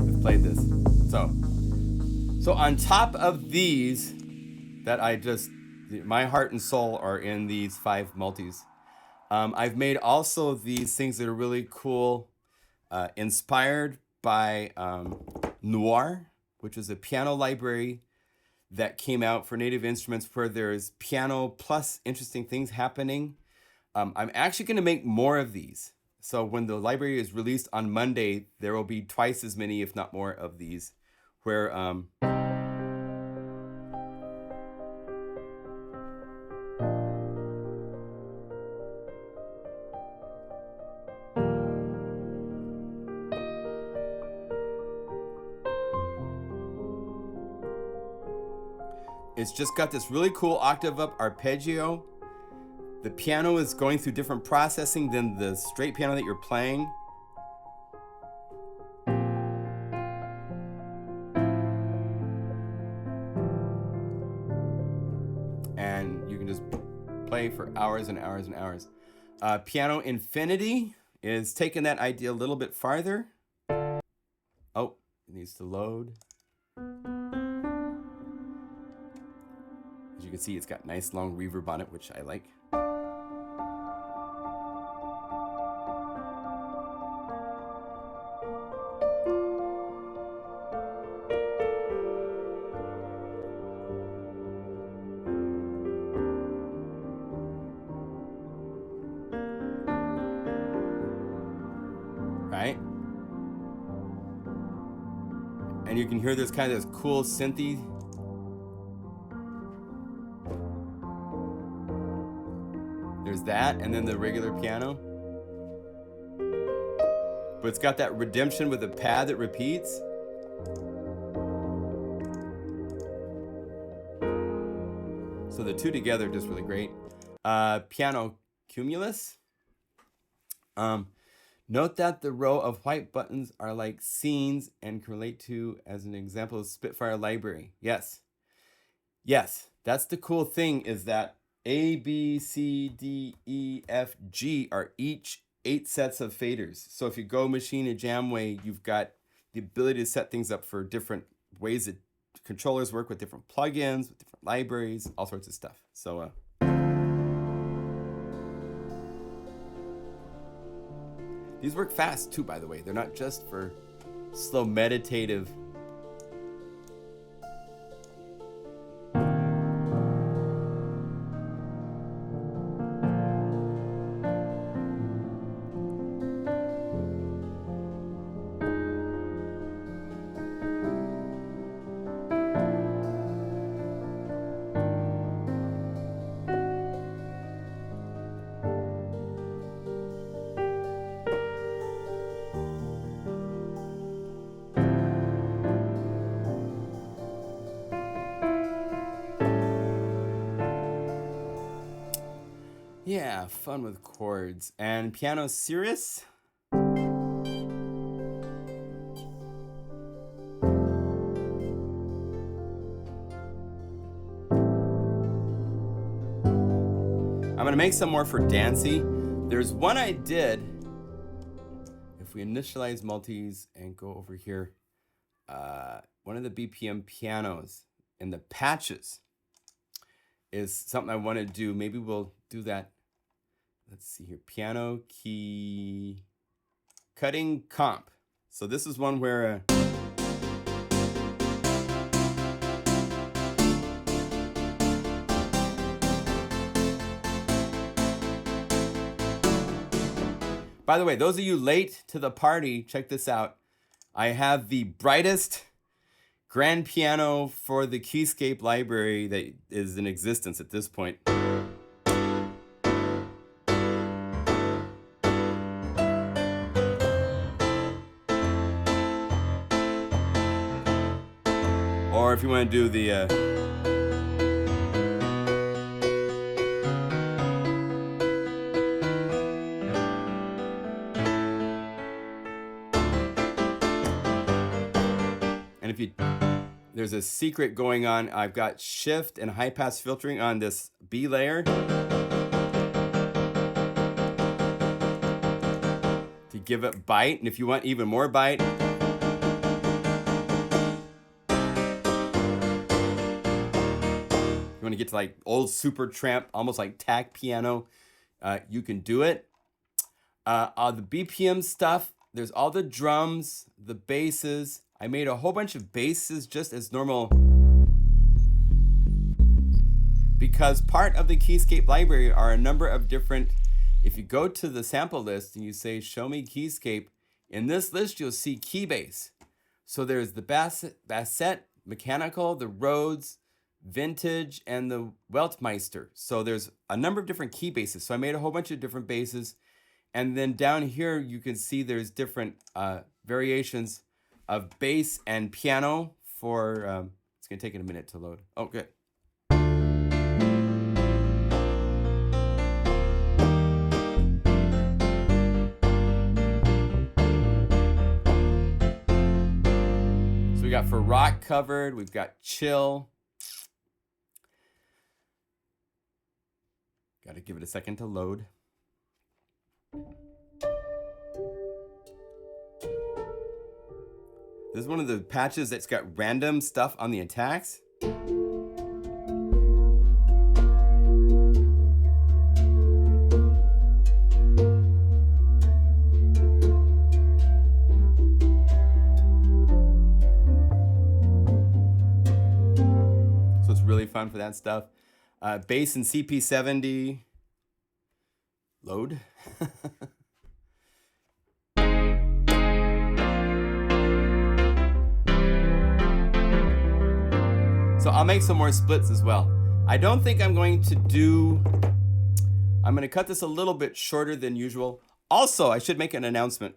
I've played this. So on top of these that my heart and soul are in these 5 multis. I've made also these things that are really cool, inspired by Noir, which is a piano library that came out for native instruments where there's piano plus interesting things happening. I'm actually going to make more of these. So when the library is released on Monday, there will be twice as many, if not more, of these, where it's just got this really cool octave up arpeggio. The piano is going through different processing than the straight piano that you're playing. And you can just play for hours and hours and hours. Piano Infinity is taking that idea a little bit farther. Oh, it needs to load. As you can see, it's got nice long reverb on it, which I like. Right? And you can hear there's kind of this cool synthy. There's that, and then the regular piano. But it's got that redemption with a pad that repeats. So the two together are just really great. Piano Cumulus. Note that the row of white buttons are like scenes and can relate to as an example of Spitfire Library. Yes. Yes, that's the cool thing, is that A, B, C, D, E, F, G are each 8 sets of faders. So if you go machine and jam way, you've got the ability to set things up for different ways that controllers work with different plugins, with different libraries, all sorts of stuff. So these work fast too, by the way. They're not just for slow meditative. Yeah, fun with chords. And piano serious? I'm gonna make some more for Dancy. There's one I did. If we initialize multis and go over here, one of the BPM pianos in the patches is something I want to do. Maybe we'll do that. Let's see here. Piano key cutting comp. So this is one where by the way, those of you late to the party, check this out. I have the brightest grand piano for the Keyscape library that is in existence at this point. Or if you want to do the and if you, there's a secret going on. I've got shift and high pass filtering on this B layer to give it bite. And if you want even more bite, you want to get to like old super tramp, almost like tack piano, you can do it. The BPM stuff, there's all the drums, the basses. I made a whole bunch of basses just as normal because part of the Keyscape library are a number of different, if you go to the sample list and you say, show me Keyscape, in this list you'll see Keybase. So there's the Bassett, Mechanical, the Rhodes, Vintage, and the Weltmeister. So there's a number of different key bases. So I made a whole bunch of different basses. And then down here, you can see there's different variations of bass and piano for, it's gonna take it a minute to load. Oh, good. So we got for rock covered, we've got chill. Gotta give it a second to load. This is one of the patches that's got random stuff on the attacks. So it's really fun for that stuff. Bass and CP70. Load. So I'll make some more splits as well. I don't think I'm going to do, I'm gonna cut this a little bit shorter than usual. Also, I should make an announcement.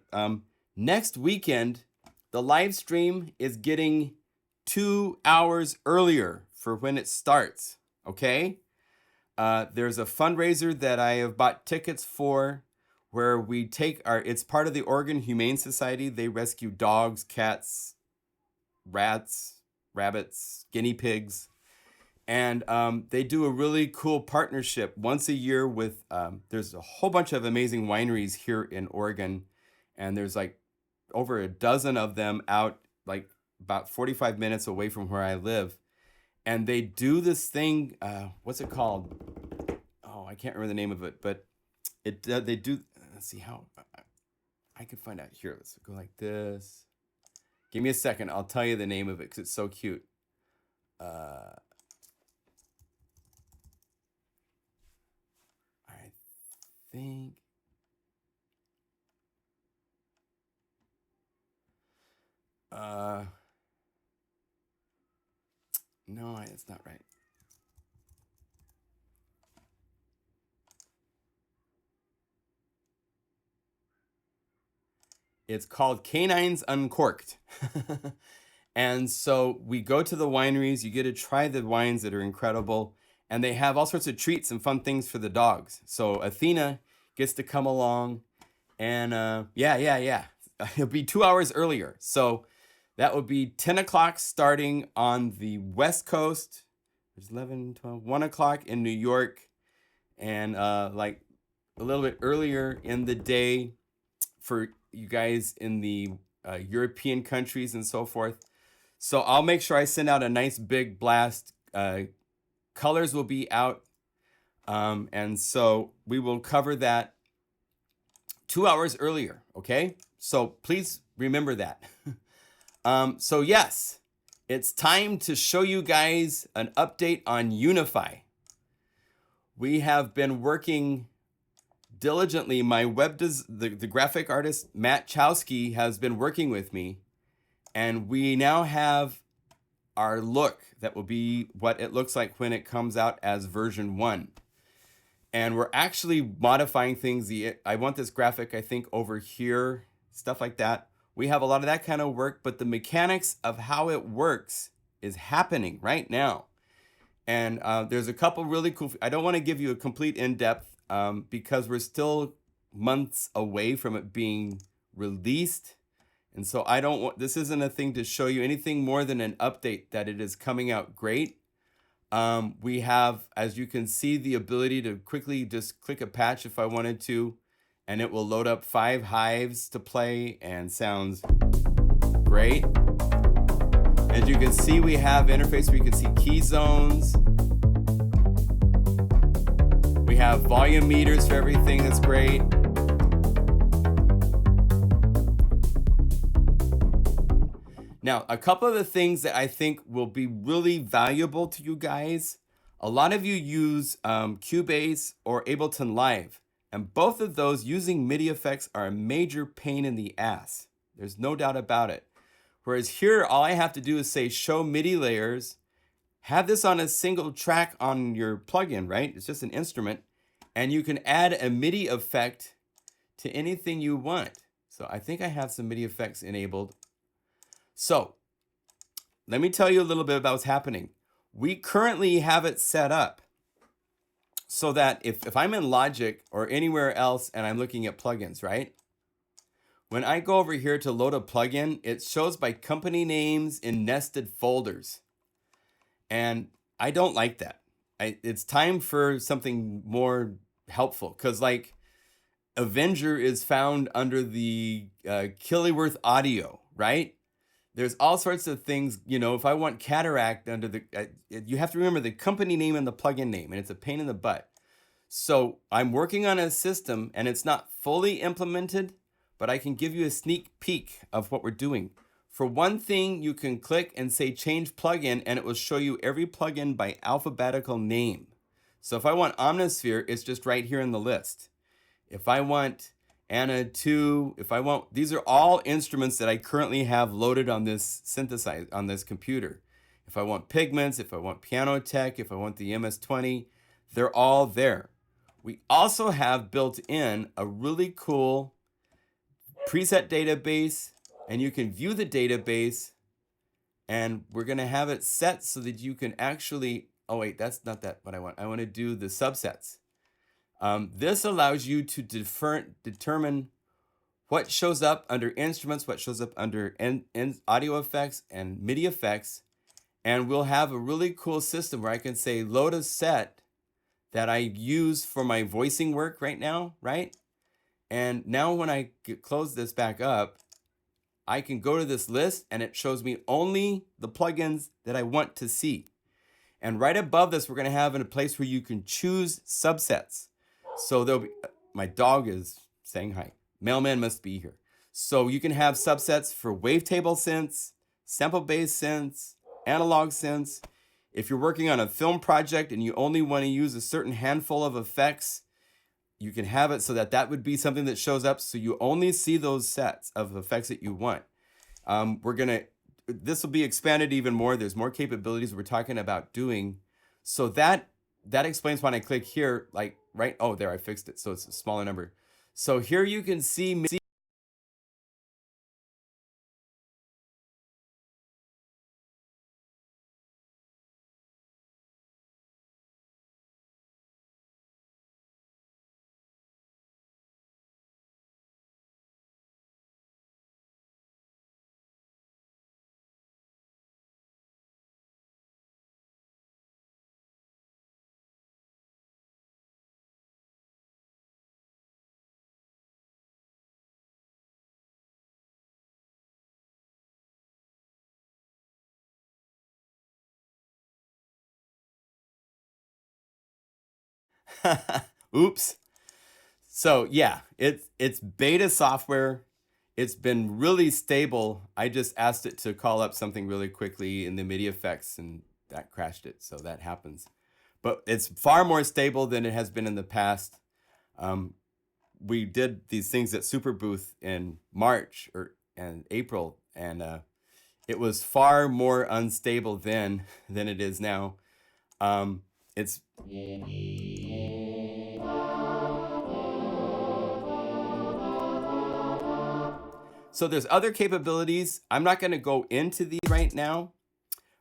Next weekend, the live stream is getting 2 hours earlier for when it starts, okay? There's a fundraiser that I have bought tickets for where we take it's part of the Oregon Humane Society. They rescue dogs, cats, rats, rabbits, guinea pigs. And they do a really cool partnership once a year with, there's a whole bunch of amazing wineries here in Oregon. And there's like over a dozen of them out like about 45 minutes away from where I live. And they do this thing, what's it called? Oh, I can't remember the name of it, but they do, let's see how, I could find out here. Let's go like this. Give me a second, I'll tell you the name of it because it's so cute. I think, no, it's not right. It's called Canines Uncorked. And so we go to the wineries, you get to try the wines that are incredible. and they have all sorts of treats and fun things for the dogs. So Athena gets to come along, and yeah. It'll be 2 hours earlier. So that would be 10 o'clock starting on the West Coast. There's 11, 12, 1 o'clock in New York, and like a little bit earlier in the day for you guys in the European countries and so forth. So I'll make sure I send out a nice big blast. Colors will be out. And so we will cover that 2 hours earlier. Okay. So please remember that. So yes, it's time to show you guys an update on Unify. We have been working diligently. My the graphic artist Matt Chowski has been working with me, and we now have our look that will be what it looks like when it comes out as version 1. And we're actually modifying things. I want this graphic, I think, over here, stuff like that. We have a lot of that kind of work, but the mechanics of how it works is happening right now. And there's a couple really cool, I don't want to give you a complete in-depth because we're still months away from it being released. And so I don't want, this isn't a thing to show you anything more than an update that it is coming out great. We have, as you can see, the ability to quickly just click a patch if I wanted to, and it will load up 5 hives to play and sounds great. As you can see, we have interface where you can see key zones. We have volume meters for everything. That's great. Now, a couple of the things that I think will be really valuable to you guys. A lot of you use Cubase or Ableton Live, and both of those using MIDI effects are a major pain in the ass. There's no doubt about it. Whereas here, all I have to do is say show MIDI layers, have this on a single track on your plugin, right? It's just an instrument, and you can add a MIDI effect to anything you want. So I think I have some MIDI effects enabled. So let me tell you a little bit about what's happening. We currently have it set up so that if I'm in Logic or anywhere else and I'm looking at plugins, right? When I go over here to load a plugin, it shows by company names in nested folders. And I don't like that. It's time for something more helpful, because like Avenger is found under the Killingworth audio, right? There's all sorts of things, you know, if I want Cataract under the, you have to remember the company name and the plugin name, and it's a pain in the butt. So I'm working on a system, and it's not fully implemented, but I can give you a sneak peek of what we're doing. For one thing, you can click and say change plugin, and it will show you every plugin by alphabetical name. So if I want Omnisphere, it's just right here in the list. If I want Anna 2, if I want, these are all instruments that I currently have loaded on this synthesizer, on this computer. If I want Pigments, if I want Piano Tech, if I want the MS-20, they're all there. We also have built in a really cool preset database, and you can view the database, and we're going to have it set so that you can actually, oh wait, that's not that what I want. I want to do the subsets. This allows you to determine what shows up under instruments, what shows up under audio effects and MIDI effects. And we'll have a really cool system where I can say load a set that I use for my voicing work right now, right? And now when I close this back up, I can go to this list and it shows me only the plugins that I want to see. And right above this, we're going to have in a place where you can choose subsets. So there'll be, my dog is saying hi. Mailman must be here. So you can have subsets for wavetable synths, sample-based synths, analog synths. If you're working on a film project and you only want to use a certain handful of effects, you can have it so that that would be something that shows up so you only see those sets of effects that you want. This will be expanded even more. There's more capabilities we're talking about doing. So that explains when I click here, like, right, oh, there, I fixed it. So it's a smaller number. So here you can see Oops. So yeah, it's beta software. It's been really stable. I just asked it to call up something really quickly in the MIDI effects and that crashed it. So that happens. But it's far more stable than it has been in the past. We did these things at Super Booth in March and April, and it was far more unstable then than it is now. It's So there's other capabilities. I'm not going to go into these right now,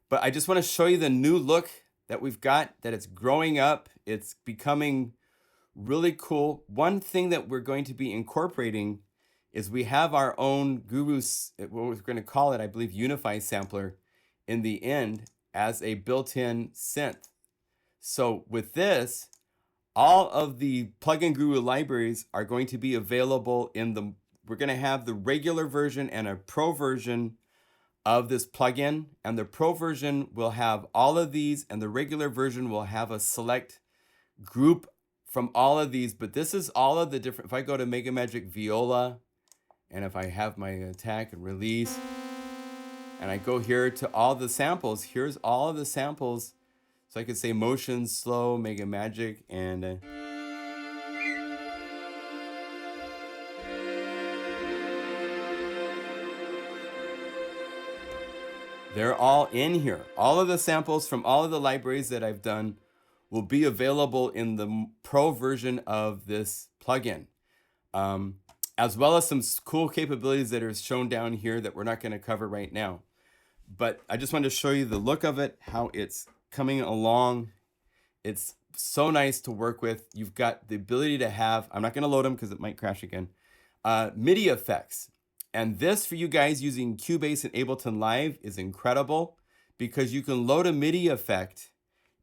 but I just want to show you the new look that we've got, that it's growing up. It's becoming really cool. One thing that we're going to be incorporating is we have our own Guru's, what we're going to call it, I believe, Unify sampler in the end as a built-in synth. So with this, all of the plugin Guru libraries are going to be available we're going to have the regular version and a pro version of this plugin, and the pro version will have all of these, and the regular version will have a select group from all of these. But this is all of the different, if I go to Mega Magic Viola, and if I have my attack and release, and I go here to all the samples, here's all of the samples. So I could say motion, slow, Mega Magic, and they're all in here. All of the samples from all of the libraries that I've done will be available in the pro version of this plugin, as well as some cool capabilities that are shown down here that we're not going to cover right now. But I just wanted to show you the look of it, how it's coming along. It's so nice to work with. You've got the ability to have, I'm not going to load them because it might crash again, MIDI effects. And this, for you guys using Cubase and Ableton Live, is incredible because you can load a MIDI effect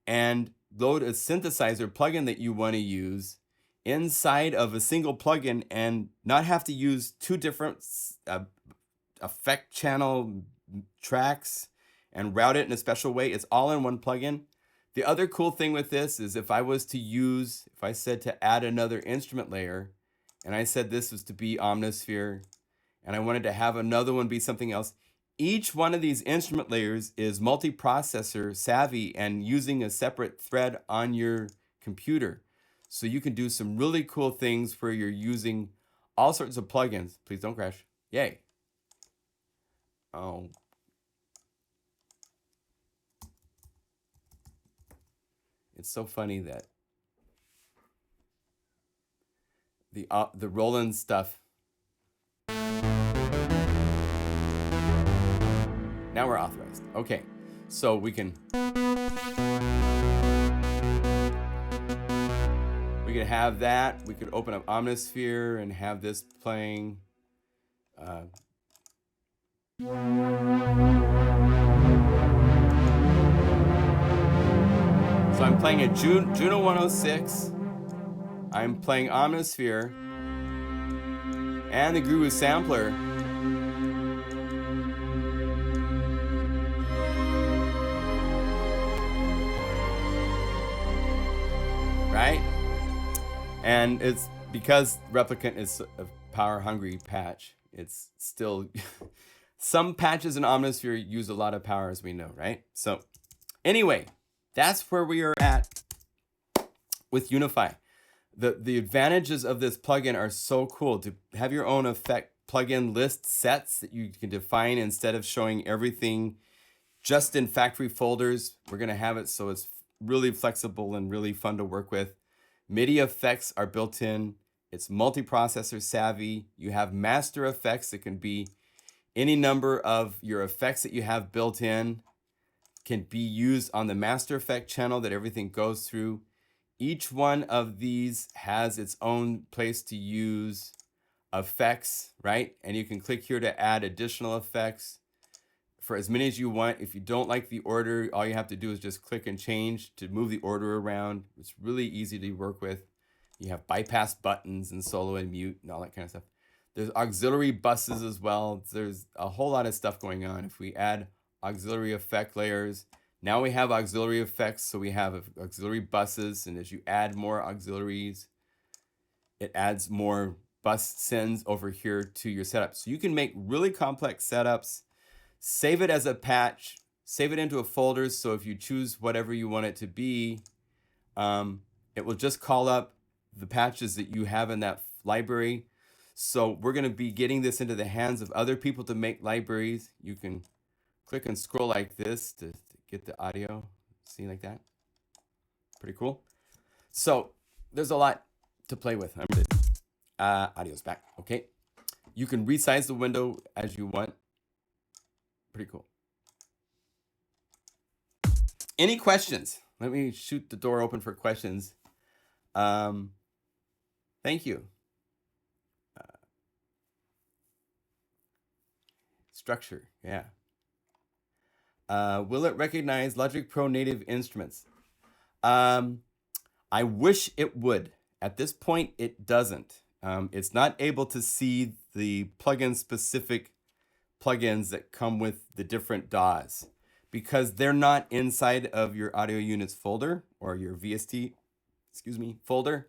and load a synthesizer plugin that you want to use inside of a single plugin and not have to use two different effect channel tracks and route it in a special way. It's all in one plugin. The other cool thing with this is if I said to add another instrument layer, and I said this was to be Omnisphere, and I wanted to have another one be something else, each one of these instrument layers is multiprocessor savvy and using a separate thread on your computer. So you can do some really cool things where you're using all sorts of plugins. Please don't crash. Yay. Oh. It's so funny that the Roland stuff. Now we're authorized. Okay, so we can have that. We could open up Omnisphere and have this playing. So I'm playing a Juno 106. I'm playing Omnisphere and the Guru sampler. Right? And it's because Replicant is a power hungry patch. It's still some patches in Omnisphere use a lot of power, as we know, right? So anyway, that's where we are at with Unify. The advantages of this plugin are so cool. To have your own effect plugin list sets that you can define instead of showing everything just in factory folders. We're going to have it so it's really flexible and really fun to work with. MIDI effects are built in. It's multiprocessor savvy. You have master effects that can be any number of your effects that you have built in can be used on the master effect channel that everything goes through. Each one of these has its own place to use effects, right? And you can click here to add additional effects for as many as you want. If you don't like the order, all you have to do is just click and change to move the order around. It's really easy to work with. You have bypass buttons and solo and mute and all that kind of stuff. There's auxiliary buses as well. There's a whole lot of stuff going on. If we add auxiliary effect layers, Now we have auxiliary effects, so we have auxiliary buses, and as you add more auxiliaries, it adds more bus sends over here to your setup. So you can make really complex setups, save it as a patch, save it into a folder, so if you choose whatever you want it to be, it will just call up the patches that you have in that library. So we're going to be getting this into the hands of other people to make libraries. You can click and scroll like this to get the audio. See, like that? Pretty cool. So there's a lot to play with. Audio's back. Okay. You can resize the window as you want. Pretty cool. Any questions? Let me shoot the door open for questions. Thank you. Structure, yeah. Will it recognize Logic Pro native instruments? I wish it would. At this point, it doesn't. It's not able to see the plugin specific plugins that come with the different DAWs because they're not inside of your audio units folder or your VST, folder.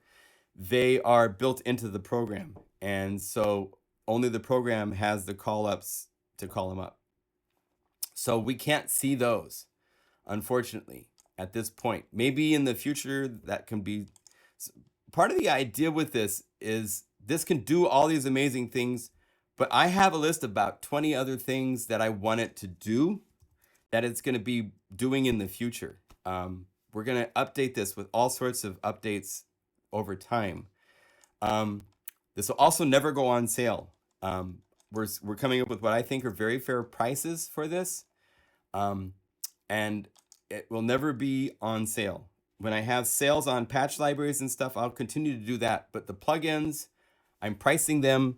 They are built into the program. And so only the program has the call ups to call them up. So we can't see those, unfortunately, at this point. Maybe in the future that can be part of the idea with this is this can do all these amazing things, but I have a list of about 20 other things that I want it to do that it's going to be doing in the future. We're going to update this with all sorts of updates over time. This will also never go on sale. We're coming up with what I think are very fair prices for this. And it will never be on sale. When I have sales on patch libraries and stuff, I'll continue to do that. But the plugins, I'm pricing them,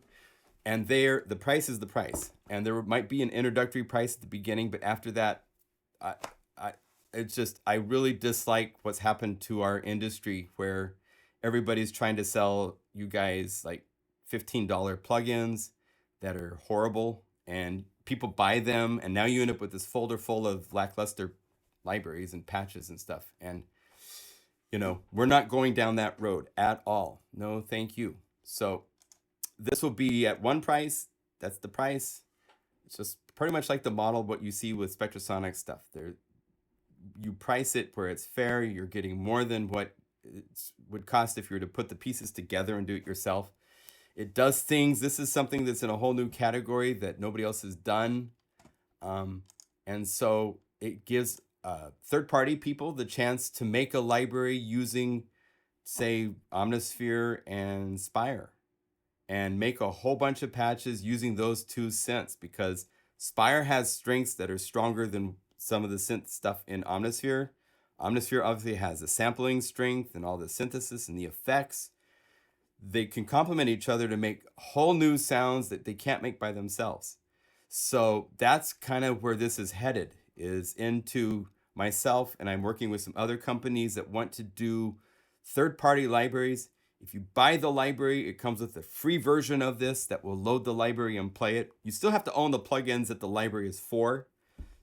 and the price is the price. And there might be an introductory price at the beginning, but after that, I really dislike what's happened to our industry where everybody's trying to sell you guys like $15 plugins that are horrible, and people buy them, and now you end up with this folder full of lackluster libraries and patches and stuff. And you know, we're not going down that road at all. No, thank you. So this will be at one price. That's the price. It's just pretty much like the model what you see with Spectrasonic stuff. You price it where it's fair. You're getting more than what it would cost if you were to put the pieces together and do it yourself. It does things. This is something that's in a whole new category that nobody else has done. And so it gives third-party people the chance to make a library using, say, Omnisphere and Spire, and make a whole bunch of patches using those two synths, because Spire has strengths that are stronger than some of the synth stuff in Omnisphere. Omnisphere obviously has the sampling strength and all the synthesis and the effects. They can complement each other to make whole new sounds that they can't make by themselves. So that's kind of where this is headed, is into myself, and I'm working with some other companies that want to do third-party libraries. If you buy the library, it comes with a free version of this that will load the library and play it. You still have to own the plugins that the library is for.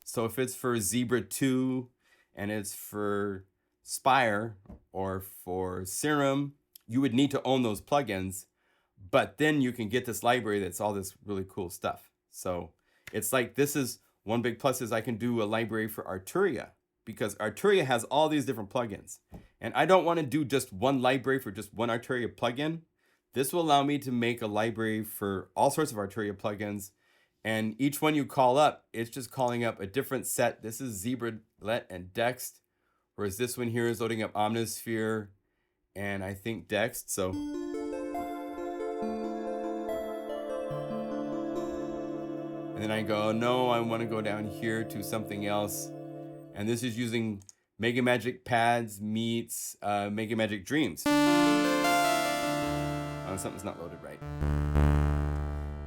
So if it's for Zebra 2 and it's for Spire or for Serum, you would need to own those plugins, but then you can get this library that's all this really cool stuff. So it's like, this is one big plus is I can do a library for Arturia, because Arturia has all these different plugins. And I don't want to do just one library for just one Arturia plugin. This will allow me to make a library for all sorts of Arturia plugins. And each one you call up, it's just calling up a different set. This is Zebra, Let, and Dext, whereas this one here is loading up Omnisphere and I think Dext. So and then I go, no, I want to go down here to something else. And this is using Mega Magic Pads meets Mega Magic Dreams. Oh, something's not loaded right.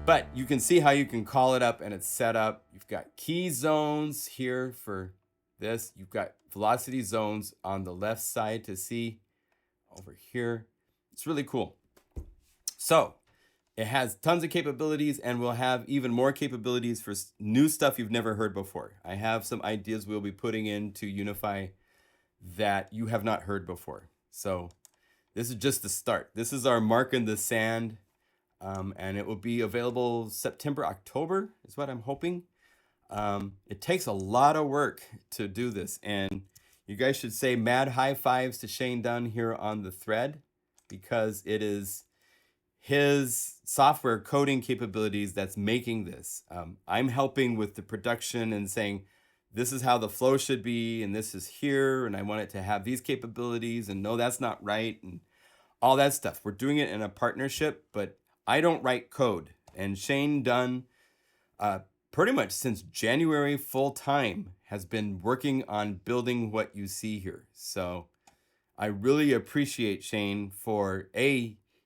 But you can see how you can call it up and it's set up. You've got key zones here for this. You've got velocity zones on the left side to see over here. It's really cool. So It has tons of capabilities and will have even more capabilities for new stuff you've never heard before. I have some ideas we'll be putting into Unify that you have not heard before. So this is just the start. This is our mark in the sand, and it will be available September, October is what I'm hoping. It takes a lot of work to do this, and you guys should say mad high fives to Shane Dunn here on the thread, because it is his software coding capabilities that's making this. I'm helping with the production and saying, this is how the flow should be, and this is here, and I want it to have these capabilities, and no, that's not right, and all that stuff. We're doing it in a partnership, but I don't write code. And Shane Dunn, pretty much since January full time, has been working on building what you see here. So I really appreciate Shane for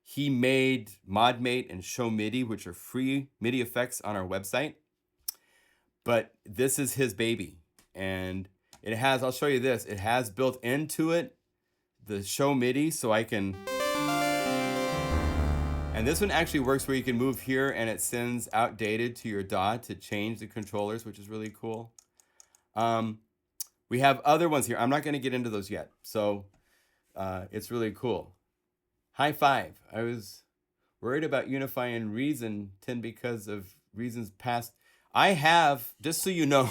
he made ModMate and Show MIDI, which are free MIDI effects on our website. But this is his baby. And it has, I'll show you this, it has built into it the Show MIDI, so I can, and this one actually works where you can move here and it sends outdated to your DAW to change the controllers, which is really cool. We have other ones here. I'm not going to get into those yet. So it's really cool. High five. I was worried about Unify and Reason 10 because of reasons past. I have, just so you know,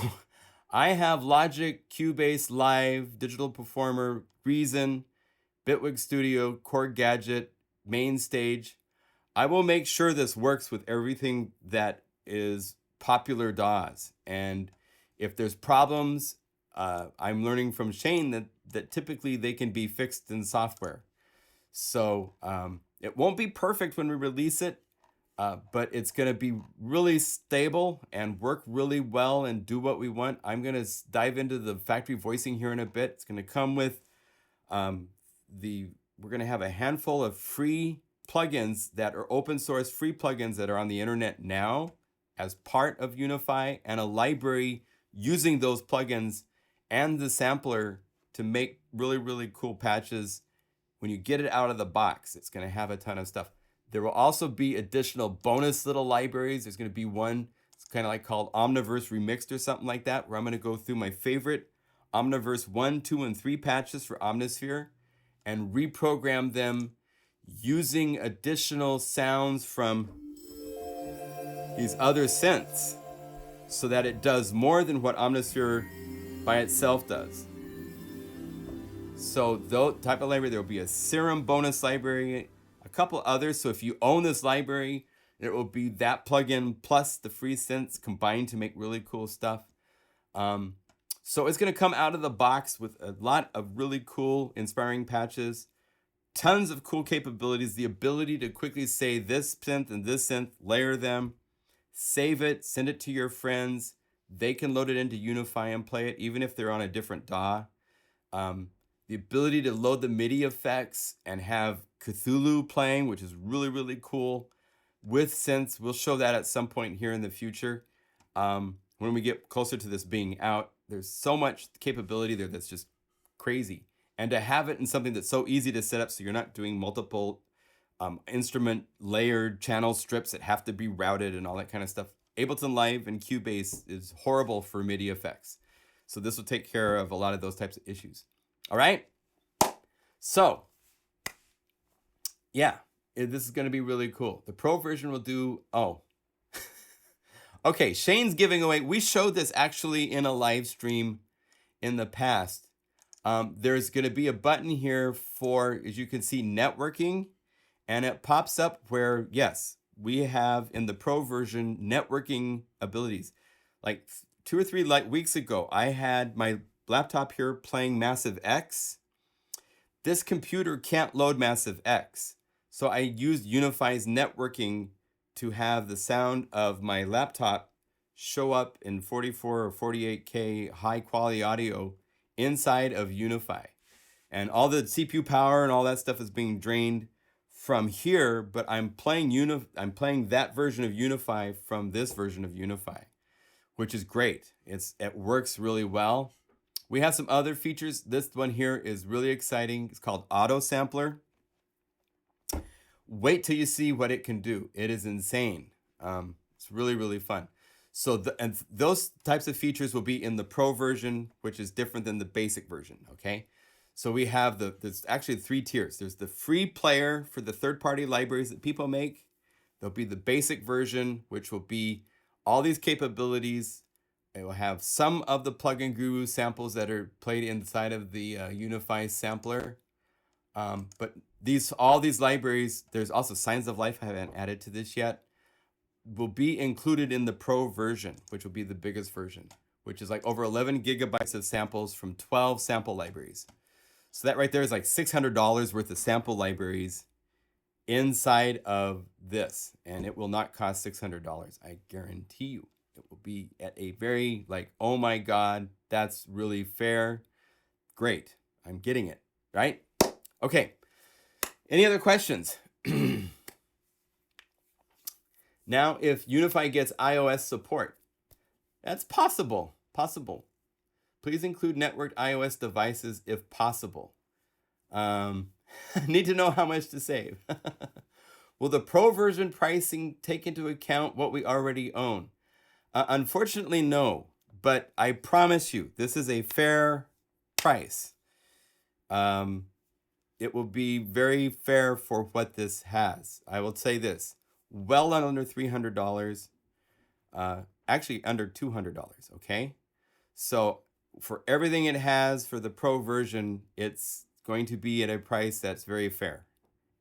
I have Logic, Cubase, Live, Digital Performer, Reason, Bitwig Studio, Chord Gadget, Main Stage. I will make sure this works with everything that is popular DAWs. And if there's problems, I'm learning from Shane that typically they can be fixed in software. So it won't be perfect when we release it, but it's going to be really stable and work really well and do what we want. I'm going to dive into the factory voicing here in a bit. It's going to come with we're going to have a handful of free plugins that are open source free plugins that are on the internet now as part of Unify, and a library using those plugins and the sampler to make really, really cool patches. When you get it out of the box, it's going to have a ton of stuff. There will also be additional bonus little libraries. There's going to be one, it's kind of like called Omniverse Remixed or something like that, where I'm going to go through my favorite Omniverse 1, 2, and 3 patches for Omnisphere and reprogram them using additional sounds from these other synths so that it does more than what Omnisphere by itself does. So the type of library, there will be a Serum bonus library, a couple others. So if you own this library, it will be that plugin plus the free synths combined to make really cool stuff. So it's going to come out of the box with a lot of really cool, inspiring patches, tons of cool capabilities, the ability to quickly say this synth and this synth, layer them, save it, send it to your friends. They can load it into Unify and play it, even if they're on a different DAW. The ability to load the MIDI effects and have Cthulhu playing, which is really, really cool with synths. We'll show that at some point here in the future. When we get closer to this being out, there's so much capability there that's just crazy. And to have it in something that's so easy to set up so you're not doing multiple instrument layered channel strips that have to be routed and all that kind of stuff. Ableton Live and Cubase is horrible for MIDI effects. So this will take care of a lot of those types of issues. All right? So, yeah, this is going to be really cool. The Pro version will do, okay, Shane's giving away, we showed this actually in a live stream in the past. There's going to be a button here for, as you can see, networking, and it pops up where, yes, we have in the Pro version networking abilities. Like 2 or 3 weeks ago, I had my laptop here playing Massive X. This computer can't load Massive X. So I used Unify's networking to have the sound of my laptop show up in 44 or 48K high quality audio inside of Unify. And all the CPU power and all that stuff is being drained from here, but I'm playing that version of Unify from this version of Unify, which is great. It works really well. We have some other features. This one here is really exciting. It's called Auto Sampler. Wait till you see what it can do. It is insane. It's really, really fun. So and those types of features will be in the pro version, which is different than the basic version. Okay. So we have there's actually 3 tiers. There's the free player for the third-party libraries that people make. There'll be the basic version, which will be all these capabilities. It will have some of the plugin guru samples that are played inside of the Unify sampler. But all these libraries, there's also Signs of Life, I haven't added to this yet, will be included in the pro version, which will be the biggest version, which is like over 11 gigabytes of samples from 12 sample libraries. So that right there is like $600 worth of sample libraries inside of this, and it will not cost $600. I guarantee you. It will be at a very like, oh my God, that's really fair. Great, I'm getting it, right? Okay, any other questions? Now, if Unify gets iOS support, that's possible. Please include networked iOS devices if possible. Need to know how much to save. Will the pro version pricing take into account what we already own? Unfortunately, no, but I promise you, this is a fair price. It will be very fair for what this has. I will say this, well under $300, actually under $200, okay? So for everything it has for the pro version, it's going to be at a price that's very fair.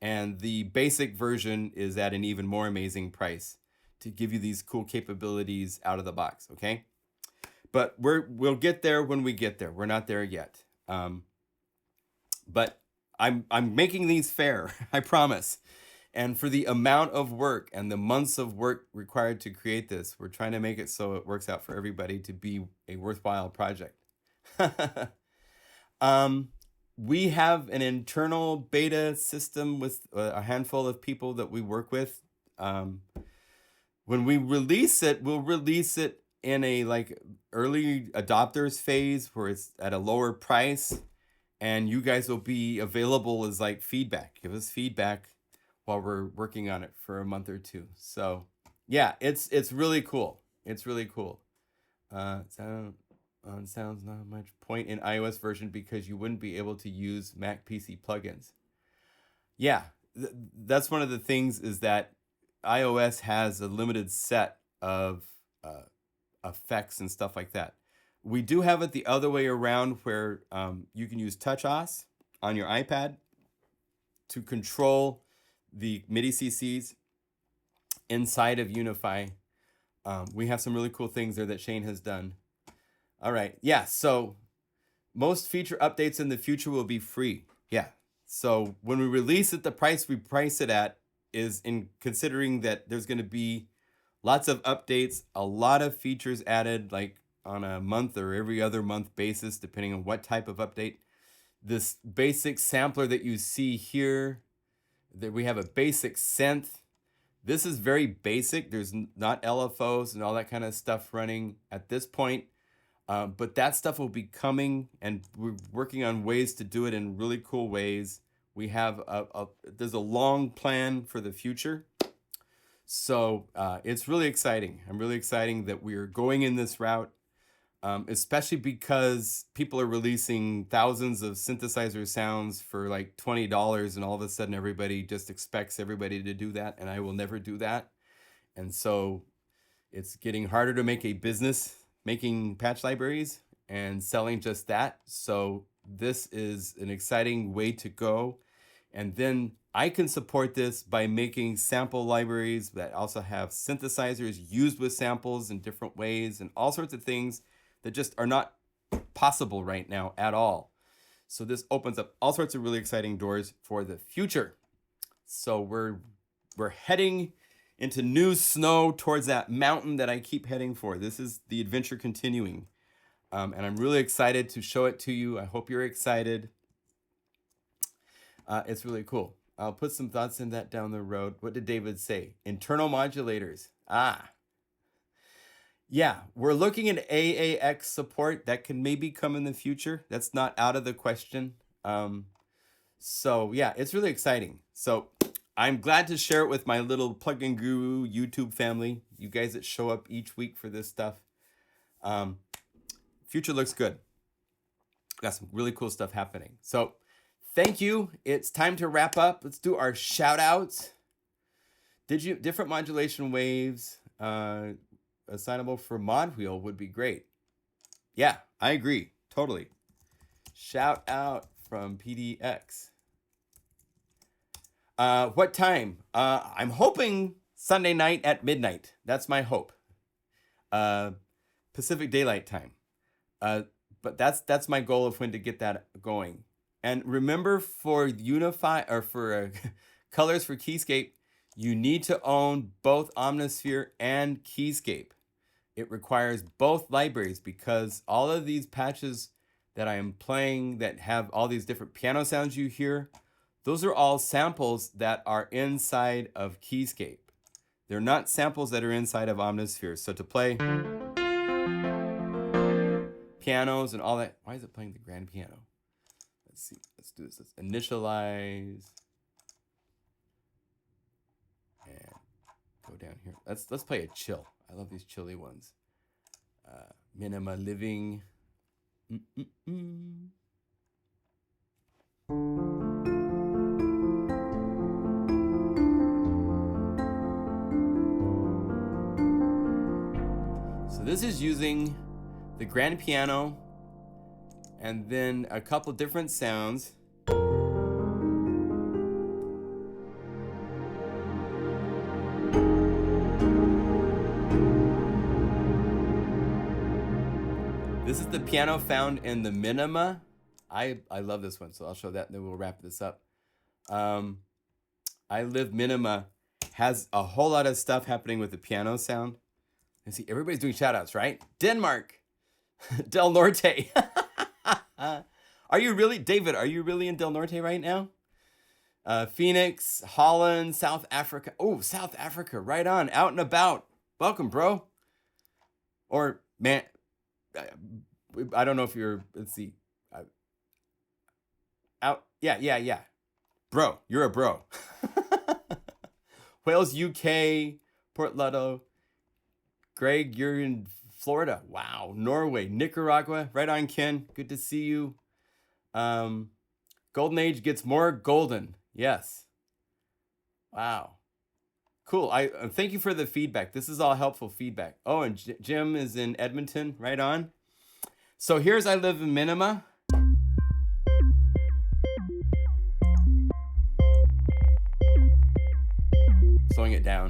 And the basic version is at an even more amazing price to give you these cool capabilities out of the box, okay? But we'll get there when we get there. We're not there yet. But I'm making these fair, I promise. And for the amount of work and the months of work required to create this, we're trying to make it so it works out for everybody to be a worthwhile project. We have an internal beta system with a handful of people that we work with. When we release it, we'll release it in a like early adopters phase where it's at a lower price, and you guys will be available as like feedback. Give us feedback while we're working on it for a month or 2. So yeah, it's really cool. It's really cool. Sounds not much point in iOS version because you wouldn't be able to use Mac PC plugins. Yeah, that's one of the things is that iOS has a limited set of effects and stuff like that. We do have it the other way around where you can use TouchOS on your iPad to control the MIDI CCs inside of Unify. We have some really cool things there that Shane has done. All right, yeah, so most feature updates in the future will be free. Yeah, so when we release it, the price we price it at is in considering that there's going to be lots of updates, a lot of features added like on a month or every other month basis, depending on what type of update. This basic sampler that you see here, that we have a basic synth. This is very basic. There's not LFOs and all that kind of stuff running at this point. But that stuff will be coming, and we're working on ways to do it in really cool ways. We have there's a long plan for the future. So it's really exciting. I'm really excited that we're going in this route, especially because people are releasing thousands of synthesizer sounds for like $20, and all of a sudden everybody just expects everybody to do that, and I will never do that. And so it's getting harder to make a business making patch libraries and selling just that. So this is an exciting way to go. And then I can support this by making sample libraries that also have synthesizers used with samples in different ways and all sorts of things that just are not possible right now at all. So this opens up all sorts of really exciting doors for the future. So we're heading into new snow towards that mountain that I keep heading for. This is the adventure continuing. And I'm really excited to show it to you. I hope you're excited. It's really cool. I'll put some thoughts in that down the road. What did David say? Internal modulators. Yeah, we're looking at AAX support. That can maybe come in the future. That's not out of the question. So yeah, it's really exciting. So I'm glad to share it with my little plugin guru YouTube family. You guys that show up each week for this stuff. Future looks good. Got some really cool stuff happening. So thank you. It's time to wrap up. Let's do our shout outs. Different modulation waves assignable for mod wheel would be great. Yeah, I agree. Totally. Shout out from PDX. What time? I'm hoping Sunday night at midnight. That's my hope. Pacific Daylight Time. But that's my goal of when to get that going. And remember, for Unify or for Kolours for Keyscape, you need to own both Omnisphere and Keyscape. It requires both libraries because all of these patches that I am playing that have all these different piano sounds you hear, those are all samples that are inside of Keyscape. They're not samples that are inside of Omnisphere. So to play pianos and all that. Why is it playing the grand piano? Let's see. Let's do this. Let's initialize and go down here. Let's play a chill. I love these chilly ones. Minima living. So this is using the grand piano and then a couple different sounds. This is the piano found in the minima. I love this one, so I'll show that and then we'll wrap this up. I Live Minima has a whole lot of stuff happening with the piano sound. And see, everybody's doing shout outs, right? Denmark, Del Norte. Are you really, David, are you really in Del Norte right now? Phoenix, Holland, South Africa. Oh, South Africa, right on, out and about. Welcome, bro. Or, man, I don't know if you're, let's see. Out, yeah. Bro, you're a bro. Wales, UK, Port Ludlow. Greg, you're in Florida. Wow. Norway, Nicaragua. Right on, Ken. Good to see you. Golden Age gets more golden. Yes. Wow. Cool. I thank you for the feedback. This is all helpful feedback. Oh, and Jim is in Edmonton. Right on. So here's I Live in Minima. Slowing it down.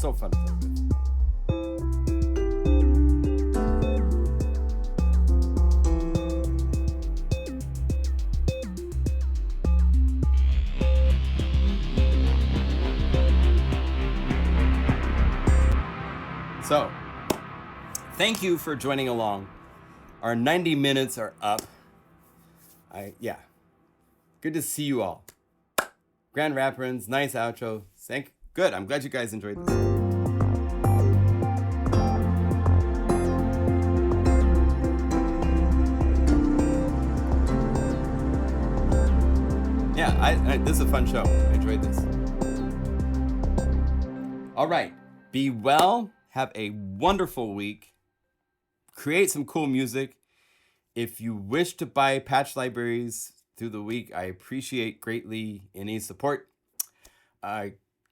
So fun to play with. So, thank you for joining along. Our 90 minutes are up. Good to see you all. Grand Rapids, nice outro. Good. I'm glad you guys enjoyed this. Yeah, this is a fun show. I enjoyed this. All right. Be well. Have a wonderful week. Create some cool music. If you wish to buy patch libraries through the week, I appreciate greatly any support.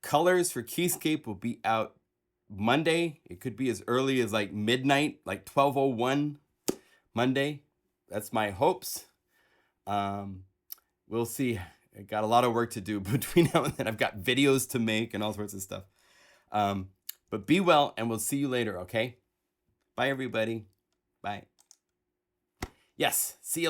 Colors for Keyscape will be out Monday. It could be as early as like midnight, like 12:01 Monday. That's my hopes. We'll see. I got a lot of work to do between now and then. I've got videos to make and all sorts of stuff. But be well, and we'll see you later, okay? Bye, everybody. Bye. Yes, see you later.